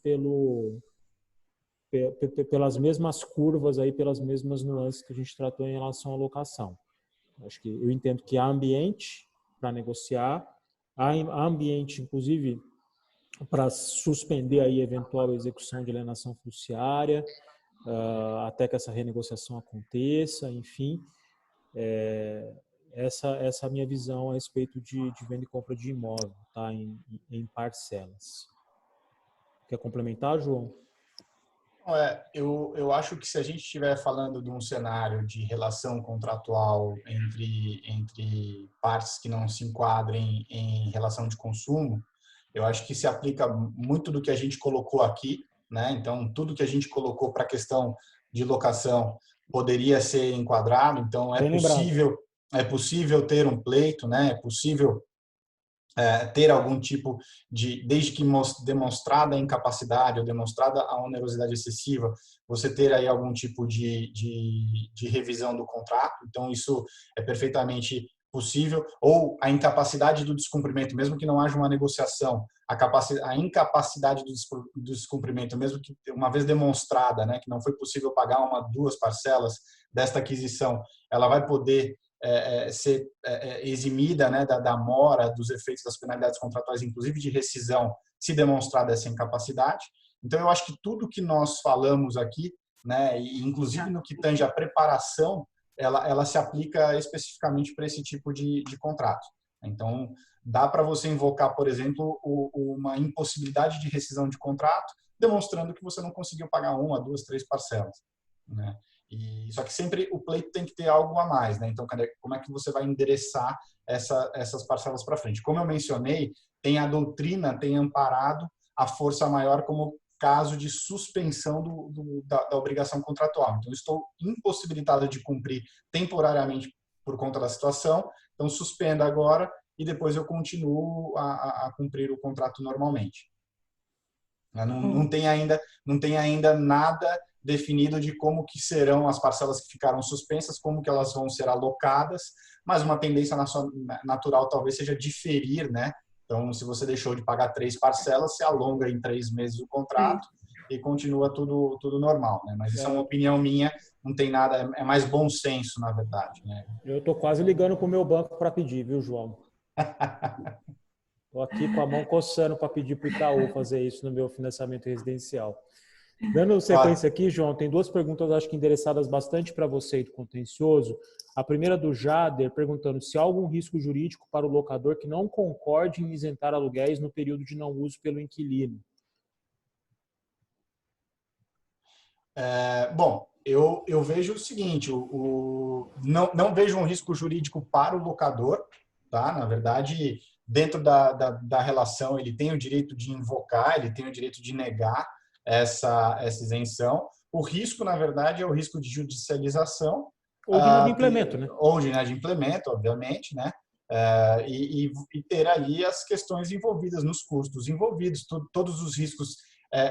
pelas mesmas curvas, aí, pelas mesmas nuances que a gente tratou em relação à locação. Acho que eu entendo que há ambiente para negociar, há ambiente, inclusive, para suspender aí eventual execução de alienação fiduciária, até que essa renegociação aconteça, enfim. Essa é a minha visão a respeito de venda e compra de imóvel, tá? Em parcelas. Quer complementar, João? Eu acho que se a gente estiver falando de um cenário de relação contratual entre partes que não se enquadrem em relação de consumo, eu acho que se aplica muito do que a gente colocou aqui, né? Então, tudo que a gente colocou para a questão de locação poderia ser enquadrado. Então, é possível ter um pleito, né? É possível ter algum tipo desde que demonstrada a incapacidade ou demonstrada a onerosidade excessiva, você ter aí algum tipo de revisão do contrato. Então, isso é perfeitamente possível. Ou a incapacidade do descumprimento, mesmo que não haja uma negociação, a incapacidade do descumprimento, mesmo que uma vez demonstrada, né, que não foi possível pagar duas parcelas desta aquisição, ela vai poder ser eximida, né, da mora, dos efeitos das penalidades contratuais, inclusive de rescisão, se demonstrada essa incapacidade. Então, eu acho que tudo que nós falamos aqui, né, e inclusive no que tange a preparação, ela se aplica especificamente para esse tipo de contrato. Então, dá para você invocar, por exemplo, uma impossibilidade de rescisão de contrato, demonstrando que você não conseguiu pagar uma, duas, três parcelas, né? Só que sempre o pleito tem que ter algo a mais, né? Então, como é que você vai endereçar essas parcelas para frente? Como eu mencionei, a doutrina tem amparado a força maior como caso de suspensão da obrigação contratual. Então, estou impossibilitado de cumprir temporariamente por conta da situação, então suspenda agora e depois eu continuo a cumprir o contrato normalmente. Não tem ainda nada definido de como que serão as parcelas que ficaram suspensas, como que elas vão ser alocadas, mas uma tendência natural talvez seja diferir, né? Então, se você deixou de pagar 3 parcelas, se alonga em 3 meses o contrato e continua tudo normal, né? Mas isso é uma opinião minha, não tem nada, é mais bom senso, na verdade, né? Eu estou quase ligando para o meu banco para pedir, viu, João? Estou aqui com a mão coçando para pedir para o Itaú fazer isso no meu financiamento residencial. Dando sequência aqui, João, tem duas perguntas, acho que endereçadas bastante para você e do contencioso. A primeira do Jader, perguntando se há algum risco jurídico para o locador que não concorde em isentar aluguéis no período de não uso pelo inquilino. Bom, eu vejo o seguinte, não vejo um risco jurídico para o locador, tá? Na verdade, dentro da relação, ele tem o direito de invocar, ele tem o direito de negar essa isenção. O risco, na verdade, é o risco de judicialização. Ou de inadimplemento, né? Ou de inadimplemento, obviamente, né? E ter ali as questões envolvidas nos custos envolvidos, todos os riscos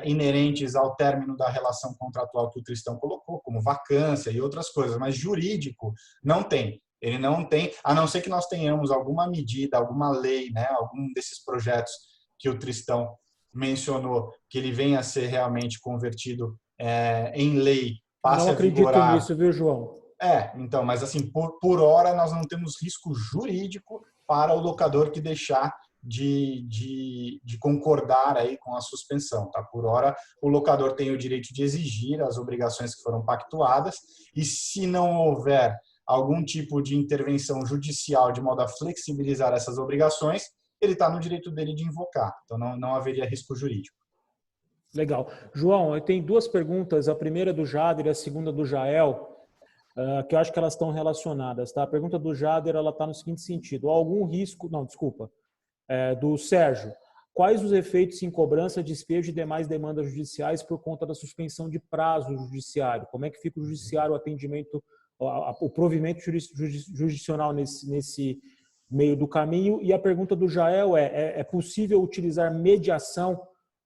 inerentes ao término da relação contratual que o Tristão colocou, como vacância e outras coisas, mas jurídico não tem. Ele não tem, a não ser que nós tenhamos alguma medida, alguma lei, né, algum desses projetos que o Tristão mencionou, que ele venha a ser realmente convertido em lei, passe não a vigorar. Acredito nisso, viu, João? Então, mas assim, por hora nós não temos risco jurídico para o locador que deixar de concordar aí com a suspensão, tá? Por hora, o locador tem o direito de exigir as obrigações que foram pactuadas e se não houver algum tipo de intervenção judicial de modo a flexibilizar essas obrigações, ele está no direito dele de invocar. Então, não haveria risco jurídico. Legal. João, eu tenho duas perguntas. A primeira é do Jader e a segunda do Jael, que eu acho que elas estão relacionadas. Tá? A pergunta do Jader está no seguinte sentido. Há algum risco... Não, desculpa. Do Sérgio. Quais os efeitos em cobrança, despejo e demais demandas judiciais por conta da suspensão de prazo judiciário? Como é que fica o judiciário, o atendimento, o provimento jurisdicional nesse meio do caminho? E a pergunta do Jael é possível utilizar mediação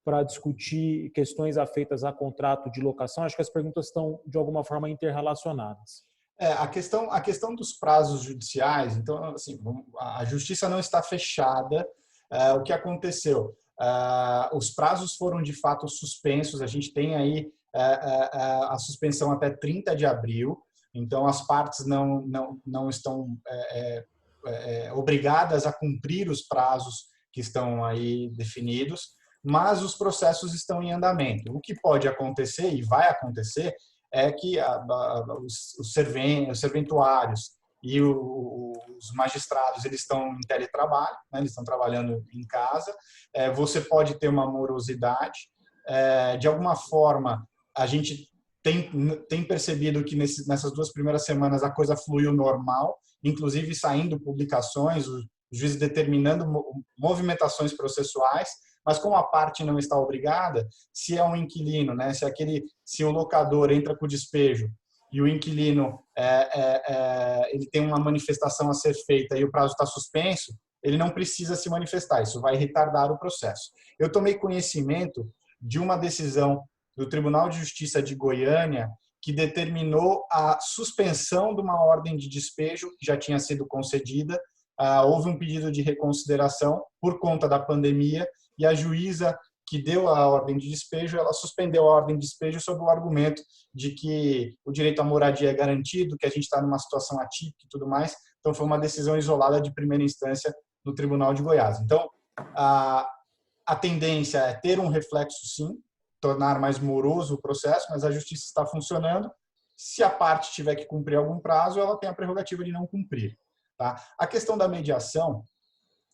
para discutir questões afeitas a contrato de locação? Acho que as perguntas estão, de alguma forma, interrelacionadas. A questão dos prazos judiciais, então, assim, a justiça não está fechada. O que aconteceu? Os prazos foram, de fato, suspensos. A gente tem aí a suspensão até 30 de abril. Então, as partes não estão obrigadas a cumprir os prazos que estão aí definidos, mas os processos estão em andamento. O que pode acontecer, e vai acontecer, é que os serventuários e os magistrados eles estão em teletrabalho, né? Eles estão trabalhando em casa. Você pode ter uma morosidade. De alguma forma, a gente tem percebido que nessas 2 primeiras semanas a coisa fluiu normal, inclusive saindo publicações, os juízes determinando movimentações processuais. Mas como a parte não está obrigada, se é um inquilino, né, se o locador entra com o despejo e o inquilino ele tem uma manifestação a ser feita e o prazo está suspenso, ele não precisa se manifestar. Isso vai retardar o processo. Eu tomei conhecimento de uma decisão do Tribunal de Justiça de Goiânia que determinou a suspensão de uma ordem de despejo que já tinha sido concedida. Houve um pedido de reconsideração por conta da pandemia e a juíza que deu a ordem de despejo, ela suspendeu a ordem de despejo sob o argumento de que o direito à moradia é garantido, que a gente está numa situação atípica e tudo mais. Então, foi uma decisão isolada de primeira instância no Tribunal de Goiás. Então, a tendência é ter um reflexo, sim, tornar mais moroso o processo, mas a justiça está funcionando. Se a parte tiver que cumprir algum prazo, ela tem a prerrogativa de não cumprir. Tá? A questão da mediação,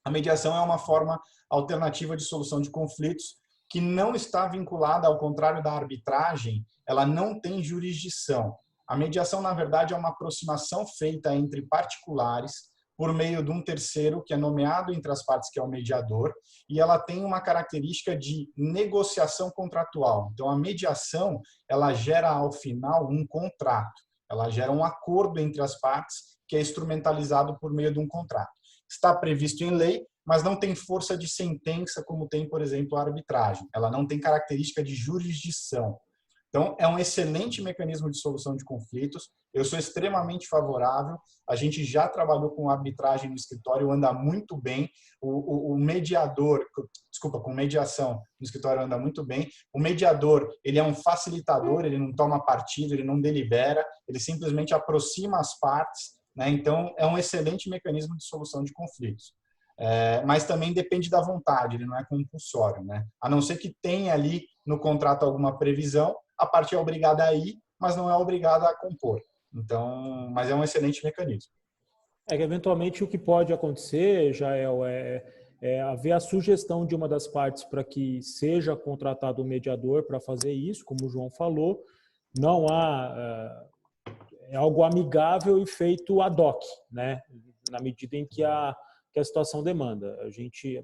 a mediação é uma forma alternativa de solução de conflitos que não está vinculada, ao contrário da arbitragem, ela não tem jurisdição. A mediação, na verdade, é uma aproximação feita entre particulares por meio de um terceiro que é nomeado entre as partes, que é o mediador, e ela tem uma característica de negociação contratual. Então, a mediação, ela gera, ao final, um contrato. Ela gera um acordo entre as partes que é instrumentalizado por meio de um contrato. Está previsto em lei, mas não tem força de sentença como tem, por exemplo, a arbitragem. Ela não tem característica de jurisdição. Então, é um excelente mecanismo de solução de conflitos. Eu sou extremamente favorável. A gente já trabalhou com arbitragem no escritório, anda muito bem. O mediador, desculpa, com mediação no escritório anda muito bem. O mediador, ele é um facilitador, ele não toma partido, ele não delibera, ele simplesmente aproxima as partes, né? Então, é um excelente mecanismo de solução de conflitos. Mas também depende da vontade, ele não é compulsório, né? A não ser que tenha ali no contrato alguma previsão, a parte é obrigada a ir, mas não é obrigada a compor. Então, mas é um excelente mecanismo. É que eventualmente o que pode acontecer, Jael, é haver a sugestão de uma das partes para que seja contratado um mediador para fazer isso, como o João falou. Não há é algo amigável e feito ad hoc, né? Na medida em que a situação demanda.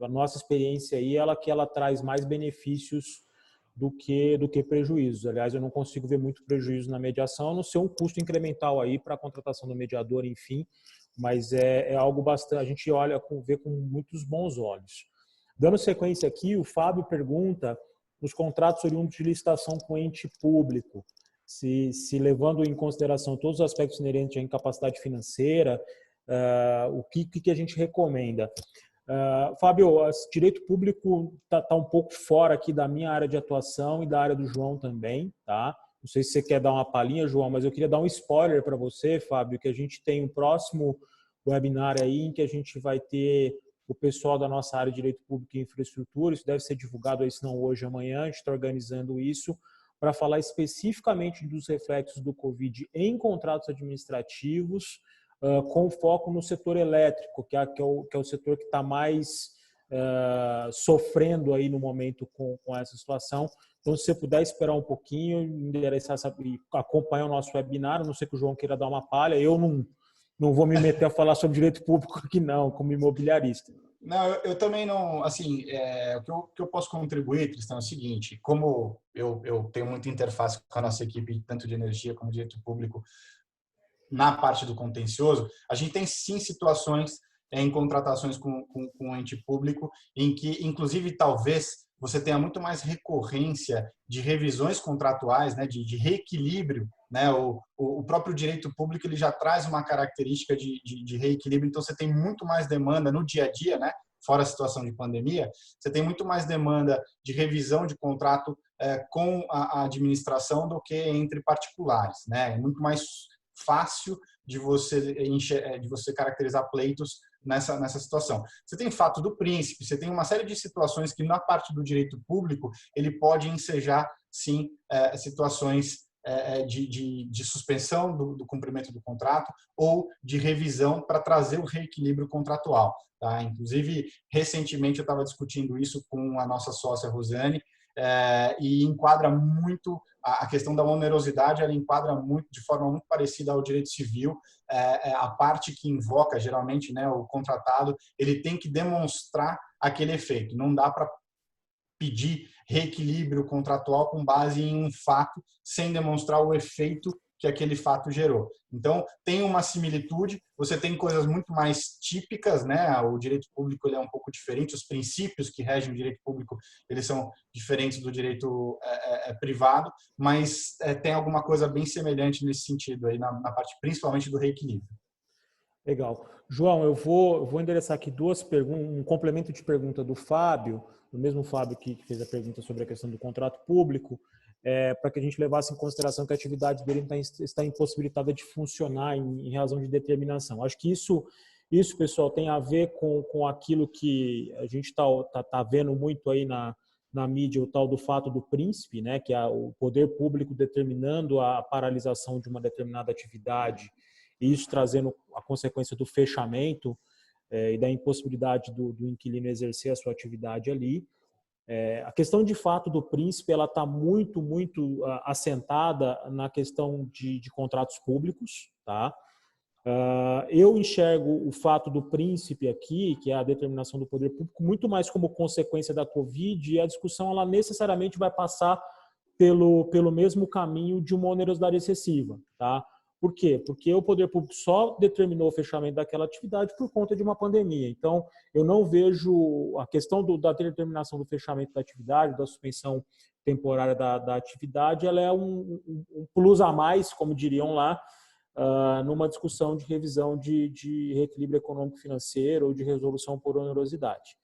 A nossa experiência aí que ela traz mais benefícios do que prejuízos. Aliás, eu não consigo ver muito prejuízo na mediação, a não ser um custo incremental aí para a contratação do mediador, enfim, mas é algo bastante, a gente vê com muitos bons olhos. Dando sequência aqui, o Fábio pergunta nos contratos oriundos de licitação com ente público, se levando em consideração todos os aspectos inerentes à incapacidade financeira, o que a gente recomenda? Fábio, direito público está um pouco fora aqui da minha área de atuação e da área do João também, tá? Não sei se você quer dar uma palhinha, João, mas eu queria dar um spoiler para você, Fábio, que a gente tem um próximo webinar aí em que a gente vai ter o pessoal da nossa área de direito público e infraestrutura. Isso deve ser divulgado aí, se não hoje, amanhã. A gente está organizando isso para falar especificamente dos reflexos do Covid em contratos administrativos, com foco no setor elétrico, que é o setor que está mais sofrendo aí no momento com essa situação. Então, se você puder esperar um pouquinho, endereçar e acompanhar o nosso webinar, a não ser que o João queira dar uma palha, eu não vou me meter a falar sobre direito público aqui não, como imobiliarista. Não, eu também não, assim, o que eu posso contribuir, Tristão, é o seguinte, como eu tenho muita interface com a nossa equipe, tanto de energia como de direito público, na parte do contencioso, a gente tem sim situações em contratações com o ente público em que, inclusive, talvez você tenha muito mais recorrência de revisões contratuais, né, de reequilíbrio, né? O próprio direito público ele já traz uma característica de reequilíbrio, então você tem muito mais demanda no dia a dia, né? Fora a situação de pandemia, você tem muito mais demanda de revisão de contrato com a administração do que entre particulares, né? É muito mais fácil de você caracterizar pleitos nessa situação. Você tem fato do príncipe, você tem uma série de situações que na parte do direito público ele pode ensejar sim situações de suspensão do cumprimento do contrato ou de revisão para trazer o reequilíbrio contratual. Tá? Inclusive, recentemente eu estava discutindo isso com a nossa sócia Rosane, e enquadra muito a questão da onerosidade, ela enquadra muito de forma muito parecida ao direito civil. A parte que invoca geralmente, né, o contratado, ele tem que demonstrar aquele efeito. Não dá para pedir reequilíbrio contratual com base em um fato sem demonstrar o efeito que aquele fato gerou. Então, tem uma similitude, você tem coisas muito mais típicas, né? O direito público ele é um pouco diferente, os princípios que regem o direito público, eles são diferentes do direito privado, mas tem alguma coisa bem semelhante nesse sentido aí, na parte principalmente do reequilíbrio. Legal. João, eu vou endereçar aqui duas perguntas, um complemento de pergunta do Fábio, do mesmo Fábio que fez a pergunta sobre a questão do contrato público, para que a gente levasse em consideração que a atividade dele está impossibilitada de funcionar em razão de determinação. Acho que isso pessoal, tem a ver com aquilo que a gente tá vendo muito aí na mídia, o tal do fato do príncipe, né, que é o poder público determinando a paralisação de uma determinada atividade, e isso trazendo a consequência do fechamento e da impossibilidade do inquilino exercer a sua atividade ali. A questão de fato do príncipe ela está muito assentada na questão de contratos públicos, tá? Eu enxergo o fato do príncipe aqui, que é a determinação do poder público, muito mais como consequência da Covid, e a discussão ela necessariamente vai passar pelo mesmo caminho de uma onerosidade excessiva, tá? Por quê? Porque o poder público só determinou o fechamento daquela atividade por conta de uma pandemia. Então, eu não vejo a questão da determinação do fechamento da atividade, da suspensão temporária da atividade, ela é um plus a mais, como diriam lá, numa discussão de revisão de reequilíbrio econômico-financeiro ou de resolução por onerosidade.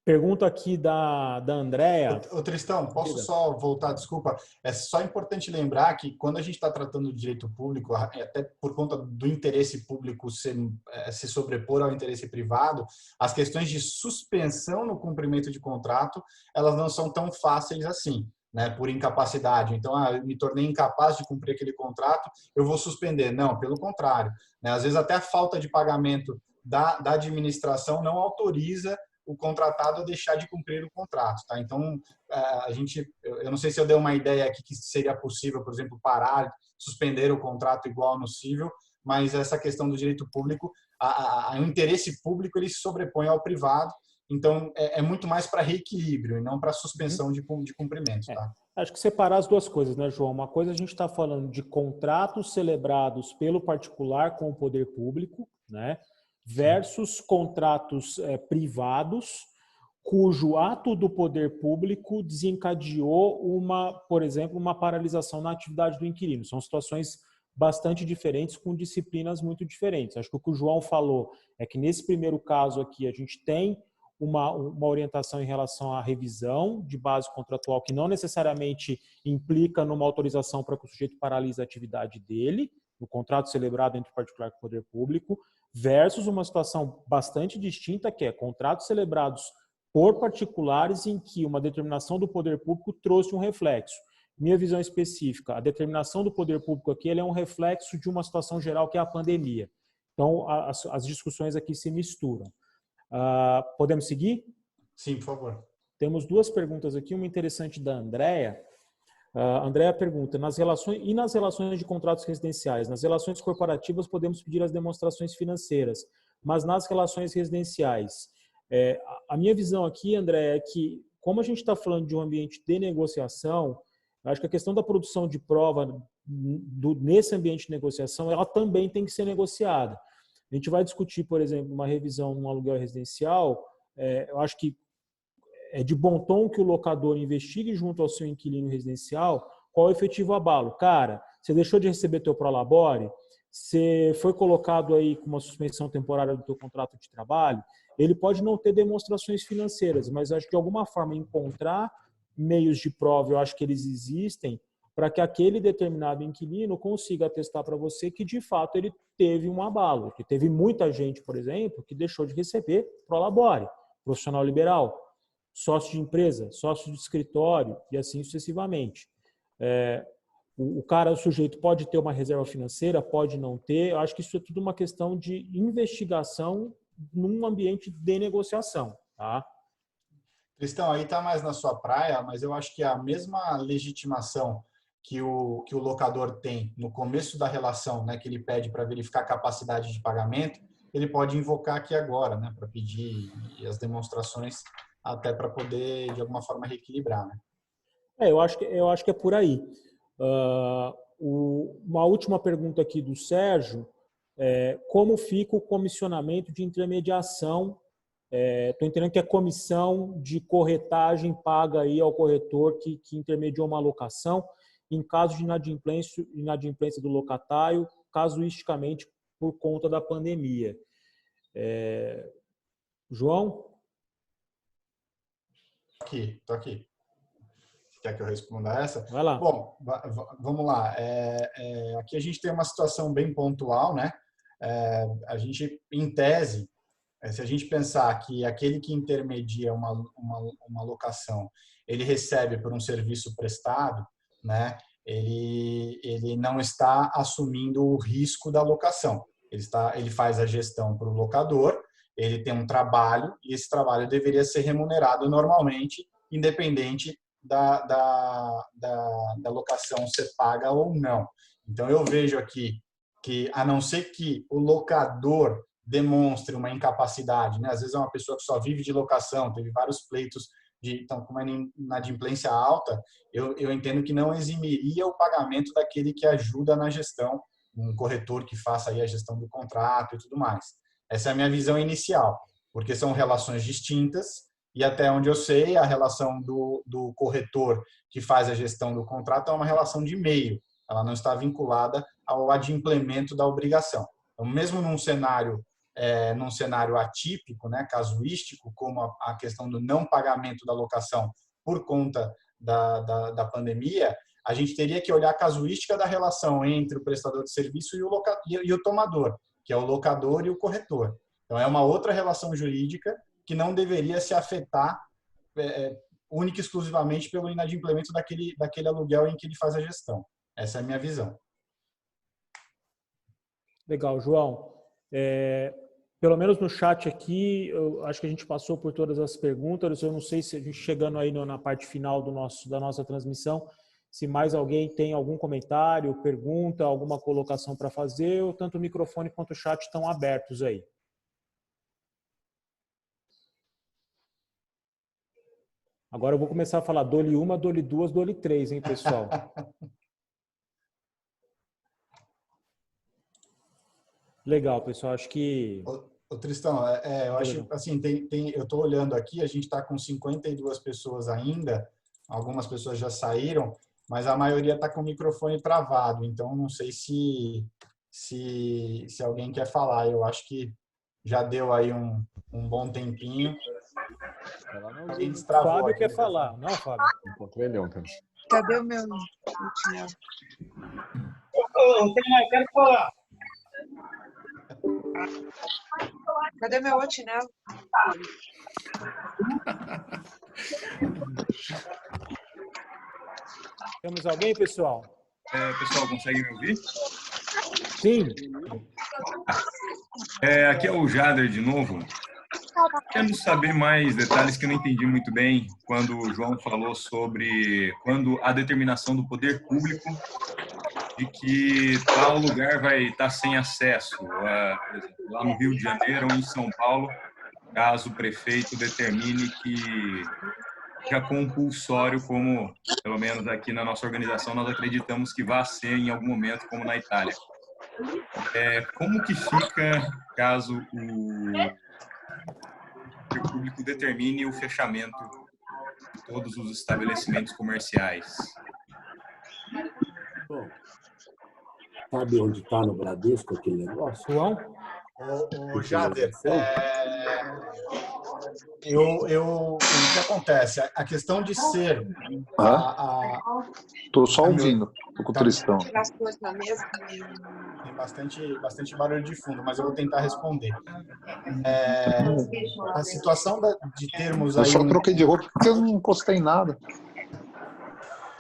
Pergunta aqui da Andréa. Ô, Tristão, posso só voltar? Desculpa. É só importante lembrar que quando a gente está tratando de direito público, até por conta do interesse público se sobrepor ao interesse privado, as questões de suspensão no cumprimento de contrato, elas não são tão fáceis assim, né? Por incapacidade. Então, eu me tornei incapaz de cumprir aquele contrato, eu vou suspender. Não, pelo contrário, né? Às vezes até a falta de pagamento da administração não autoriza o contratado a deixar de cumprir o contrato, tá? Então, eu não sei se eu dei uma ideia aqui que seria possível, por exemplo, parar, suspender o contrato igual no civil, mas essa questão do direito público, o interesse público, ele se sobrepõe ao privado, então é muito mais para reequilíbrio e não para suspensão de cumprimento, tá? Acho que separar as duas coisas, né, João? Uma coisa a gente está falando de contratos celebrados pelo particular com o poder público, né? Versus contratos privados, cujo ato do poder público desencadeou por exemplo, uma paralisação na atividade do inquilino. São situações bastante diferentes, com disciplinas muito diferentes. Acho que o que o João falou é que nesse primeiro caso aqui a gente tem uma orientação em relação à revisão de base contratual que não necessariamente implica numa autorização para que o sujeito paralise a atividade dele, no contrato celebrado entre o particular e o poder público, versus uma situação bastante distinta, que é contratos celebrados por particulares em que uma determinação do poder público trouxe um reflexo. Minha visão específica, a determinação do poder público aqui é um reflexo de uma situação geral que é a pandemia. Então, as discussões aqui se misturam. Podemos seguir? Sim, por favor. Temos duas perguntas aqui, uma interessante da Andréa. Andréa pergunta, nas relações de contratos residenciais, nas relações corporativas podemos pedir as demonstrações financeiras, mas nas relações residenciais, a minha visão aqui, André, é que como a gente está falando de um ambiente de negociação, acho que a questão da produção de prova nesse ambiente de negociação, ela também tem que ser negociada. A gente vai discutir, por exemplo, uma revisão num aluguel residencial, eu acho que é de bom tom que o locador investigue junto ao seu inquilino residencial qual é o efetivo abalo. Cara, você deixou de receber teu prolabore, você foi colocado aí com uma suspensão temporária do teu contrato de trabalho, ele pode não ter demonstrações financeiras, mas acho que de alguma forma encontrar meios de prova, eu acho que eles existem, para que aquele determinado inquilino consiga atestar para você que de fato ele teve um abalo, que teve muita gente, por exemplo, que deixou de receber prolabore, profissional liberal, sócio de empresa, sócio de escritório e assim sucessivamente. O sujeito pode ter uma reserva financeira, pode não ter. Eu acho que isso é tudo uma questão de investigação num ambiente de negociação, tá? Cristão, aí está mais na sua praia, mas eu acho que a mesma legitimação que o locador tem no começo da relação, né, que ele pede para verificar a capacidade de pagamento, ele pode invocar aqui agora, né, para pedir as demonstrações até para poder, de alguma forma, reequilibrar, né? Eu acho que é por aí. Uma última pergunta aqui do Sérgio, como fica o comissionamento de intermediação? Estou entendendo que é comissão de corretagem paga aí ao corretor que intermediou uma locação em caso de inadimplência do locatário, casuisticamente por conta da pandemia. João? Tô aqui. Quer que eu responda essa? Vai lá. Bom, vamos lá. Aqui a gente tem uma situação bem pontual, né? A gente, em tese, se a gente pensar que aquele que intermedia uma locação, ele recebe por um serviço prestado, né? Ele não está assumindo o risco da locação. Ele faz a gestão para o locador, ele tem um trabalho e esse trabalho deveria ser remunerado normalmente, independente da locação ser paga ou não. Então, eu vejo aqui que, a não ser que o locador demonstre uma incapacidade, né? Às vezes é uma pessoa que só vive de locação, teve vários pleitos, então, como é inadimplência alta, eu entendo que não eximiria o pagamento daquele que ajuda na gestão, um corretor que faça aí a gestão do contrato e tudo mais. Essa é a minha visão inicial, porque são relações distintas e até onde eu sei, a relação do corretor que faz a gestão do contrato é uma relação de meio, ela não está vinculada ao adimplemento da obrigação. Então, mesmo num cenário atípico, né, casuístico, como a questão do não pagamento da locação por conta da pandemia, a gente teria que olhar a casuística da relação entre o prestador de serviço e o tomador, que é o locador e o corretor. Então, é uma outra relação jurídica que não deveria se afetar única e exclusivamente pelo inadimplemento daquele aluguel em que ele faz a gestão. Essa é a minha visão. Legal, João. Pelo menos no chat aqui, eu acho que a gente passou por todas as perguntas. Eu não sei se a gente chegando aí na parte final da nossa transmissão, se mais alguém tem algum comentário, pergunta, alguma colocação para fazer, ou tanto o microfone quanto o chat estão abertos aí. Agora eu vou começar a falar dole uma, dole duas, dole três, hein, pessoal? Legal, pessoal. Acho que... Ô, Tristão, eu acho assim, eu estou olhando aqui, a gente está com 52 pessoas ainda, algumas pessoas já saíram, mas a maioria está com o microfone travado, então não sei se alguém quer falar. Eu acho que já deu aí um bom tempinho. Alguém destravou. Fábio quer falar, não, Fábio? Encontrei ele ontem. Cadê o meu chinelo? Eu quero falar. Cadê meu outro chinelo? Temos alguém, pessoal? Pessoal, consegue me ouvir? Sim. Aqui é o Jader de novo. Quero saber mais detalhes que eu não entendi muito bem quando o João falou sobre a determinação do poder público de que tal lugar vai estar sem acesso, por exemplo, lá no Rio de Janeiro ou em São Paulo, caso o prefeito determine que é compulsório, como pelo menos aqui na nossa organização nós acreditamos que vai ser em algum momento, como na Itália. Como que fica caso o público determine o fechamento de todos os estabelecimentos comerciais? Bom, sabe onde está no Bradesco aquele negócio? João? O Jader, o que acontece? A questão de ser... Estou só ouvindo, estou com o Tristão. Tirar as coisas na mesa. Tem bastante barulho de fundo, mas eu vou tentar responder. A situação de termos Eu aí... só troquei de roupa porque eu não encostei em nada.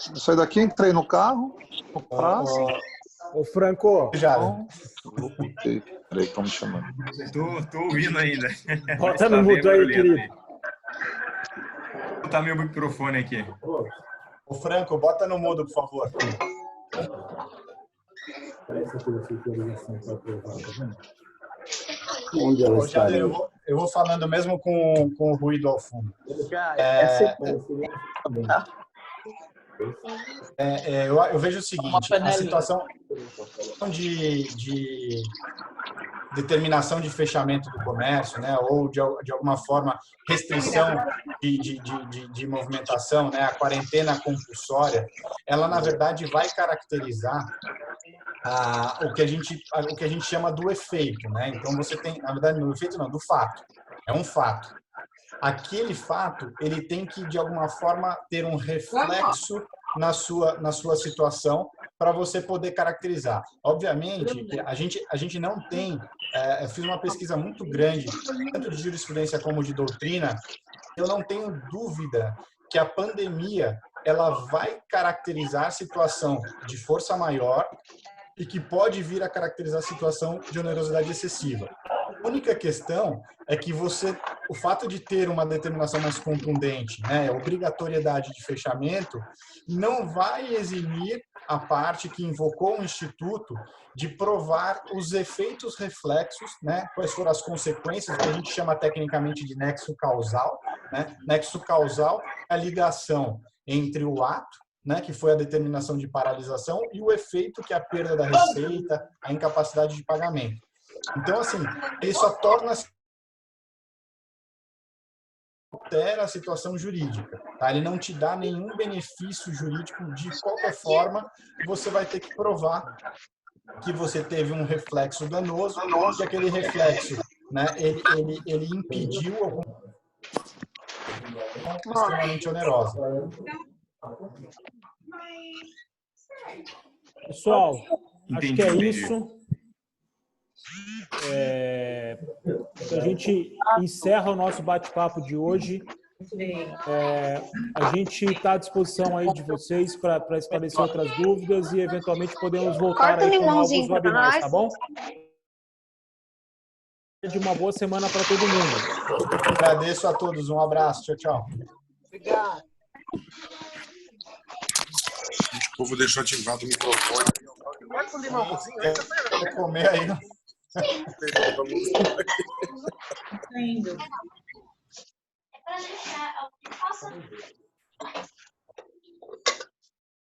Eu saí daqui, entrei no carro, no prazo. Ô, Franco. Jader. Voltei. Peraí, estão me chamando. Tô ouvindo ainda. Bota no mudo aí, querido. Vou botar meu microfone aqui. Ô, Franco, bota no mudo, por favor. Onde ela Ô, está? Jader, eu vou falando mesmo com o ruído ao fundo. Eu vejo o seguinte, a situação de determinação de fechamento do comércio, né, ou de alguma forma restrição de movimentação, né, a quarentena compulsória, ela na verdade vai caracterizar o que a gente chama do efeito, né? Então você tem, na verdade, no efeito não, do fato. É um fato. Aquele fato, ele tem que de alguma forma ter um reflexo na sua situação para você poder caracterizar. Obviamente, a gente não tem... eu fiz uma pesquisa muito grande, tanto de jurisprudência como de doutrina. Eu não tenho dúvida que a pandemia ela vai caracterizar a situação de força maior e que pode vir a caracterizar a situação de onerosidade excessiva. A única questão é que o fato de ter uma determinação mais contundente, né, obrigatoriedade de fechamento, não vai eximir a parte que invocou o Instituto de provar os efeitos reflexos, né, quais foram as consequências, que a gente chama tecnicamente de nexo causal. Né? Nexo causal é a ligação entre o ato, né, que foi a determinação de paralisação, e o efeito, que é a perda da receita, a incapacidade de pagamento. Então, assim, ele só torna altera a situação jurídica. Tá? Ele não te dá nenhum benefício jurídico de qualquer forma. Você vai ter que provar que você teve um reflexo danoso, que aquele reflexo, né, ele impediu alguma coisa extremamente onerosa. Pessoal, acho que é Entendi. isso. A gente encerra o nosso bate-papo de hoje. A gente está à disposição aí de vocês para esclarecer outras dúvidas e eventualmente podemos voltar Corta o aí com novos limãozinho pra webinars, nós. tá bom? De uma boa semana para todo mundo. Agradeço a todos. Um abraço. Tchau, tchau. Obrigada. O povo deixou ativado o microfone. Corta o limãozinho. Quer comer aí? Indo.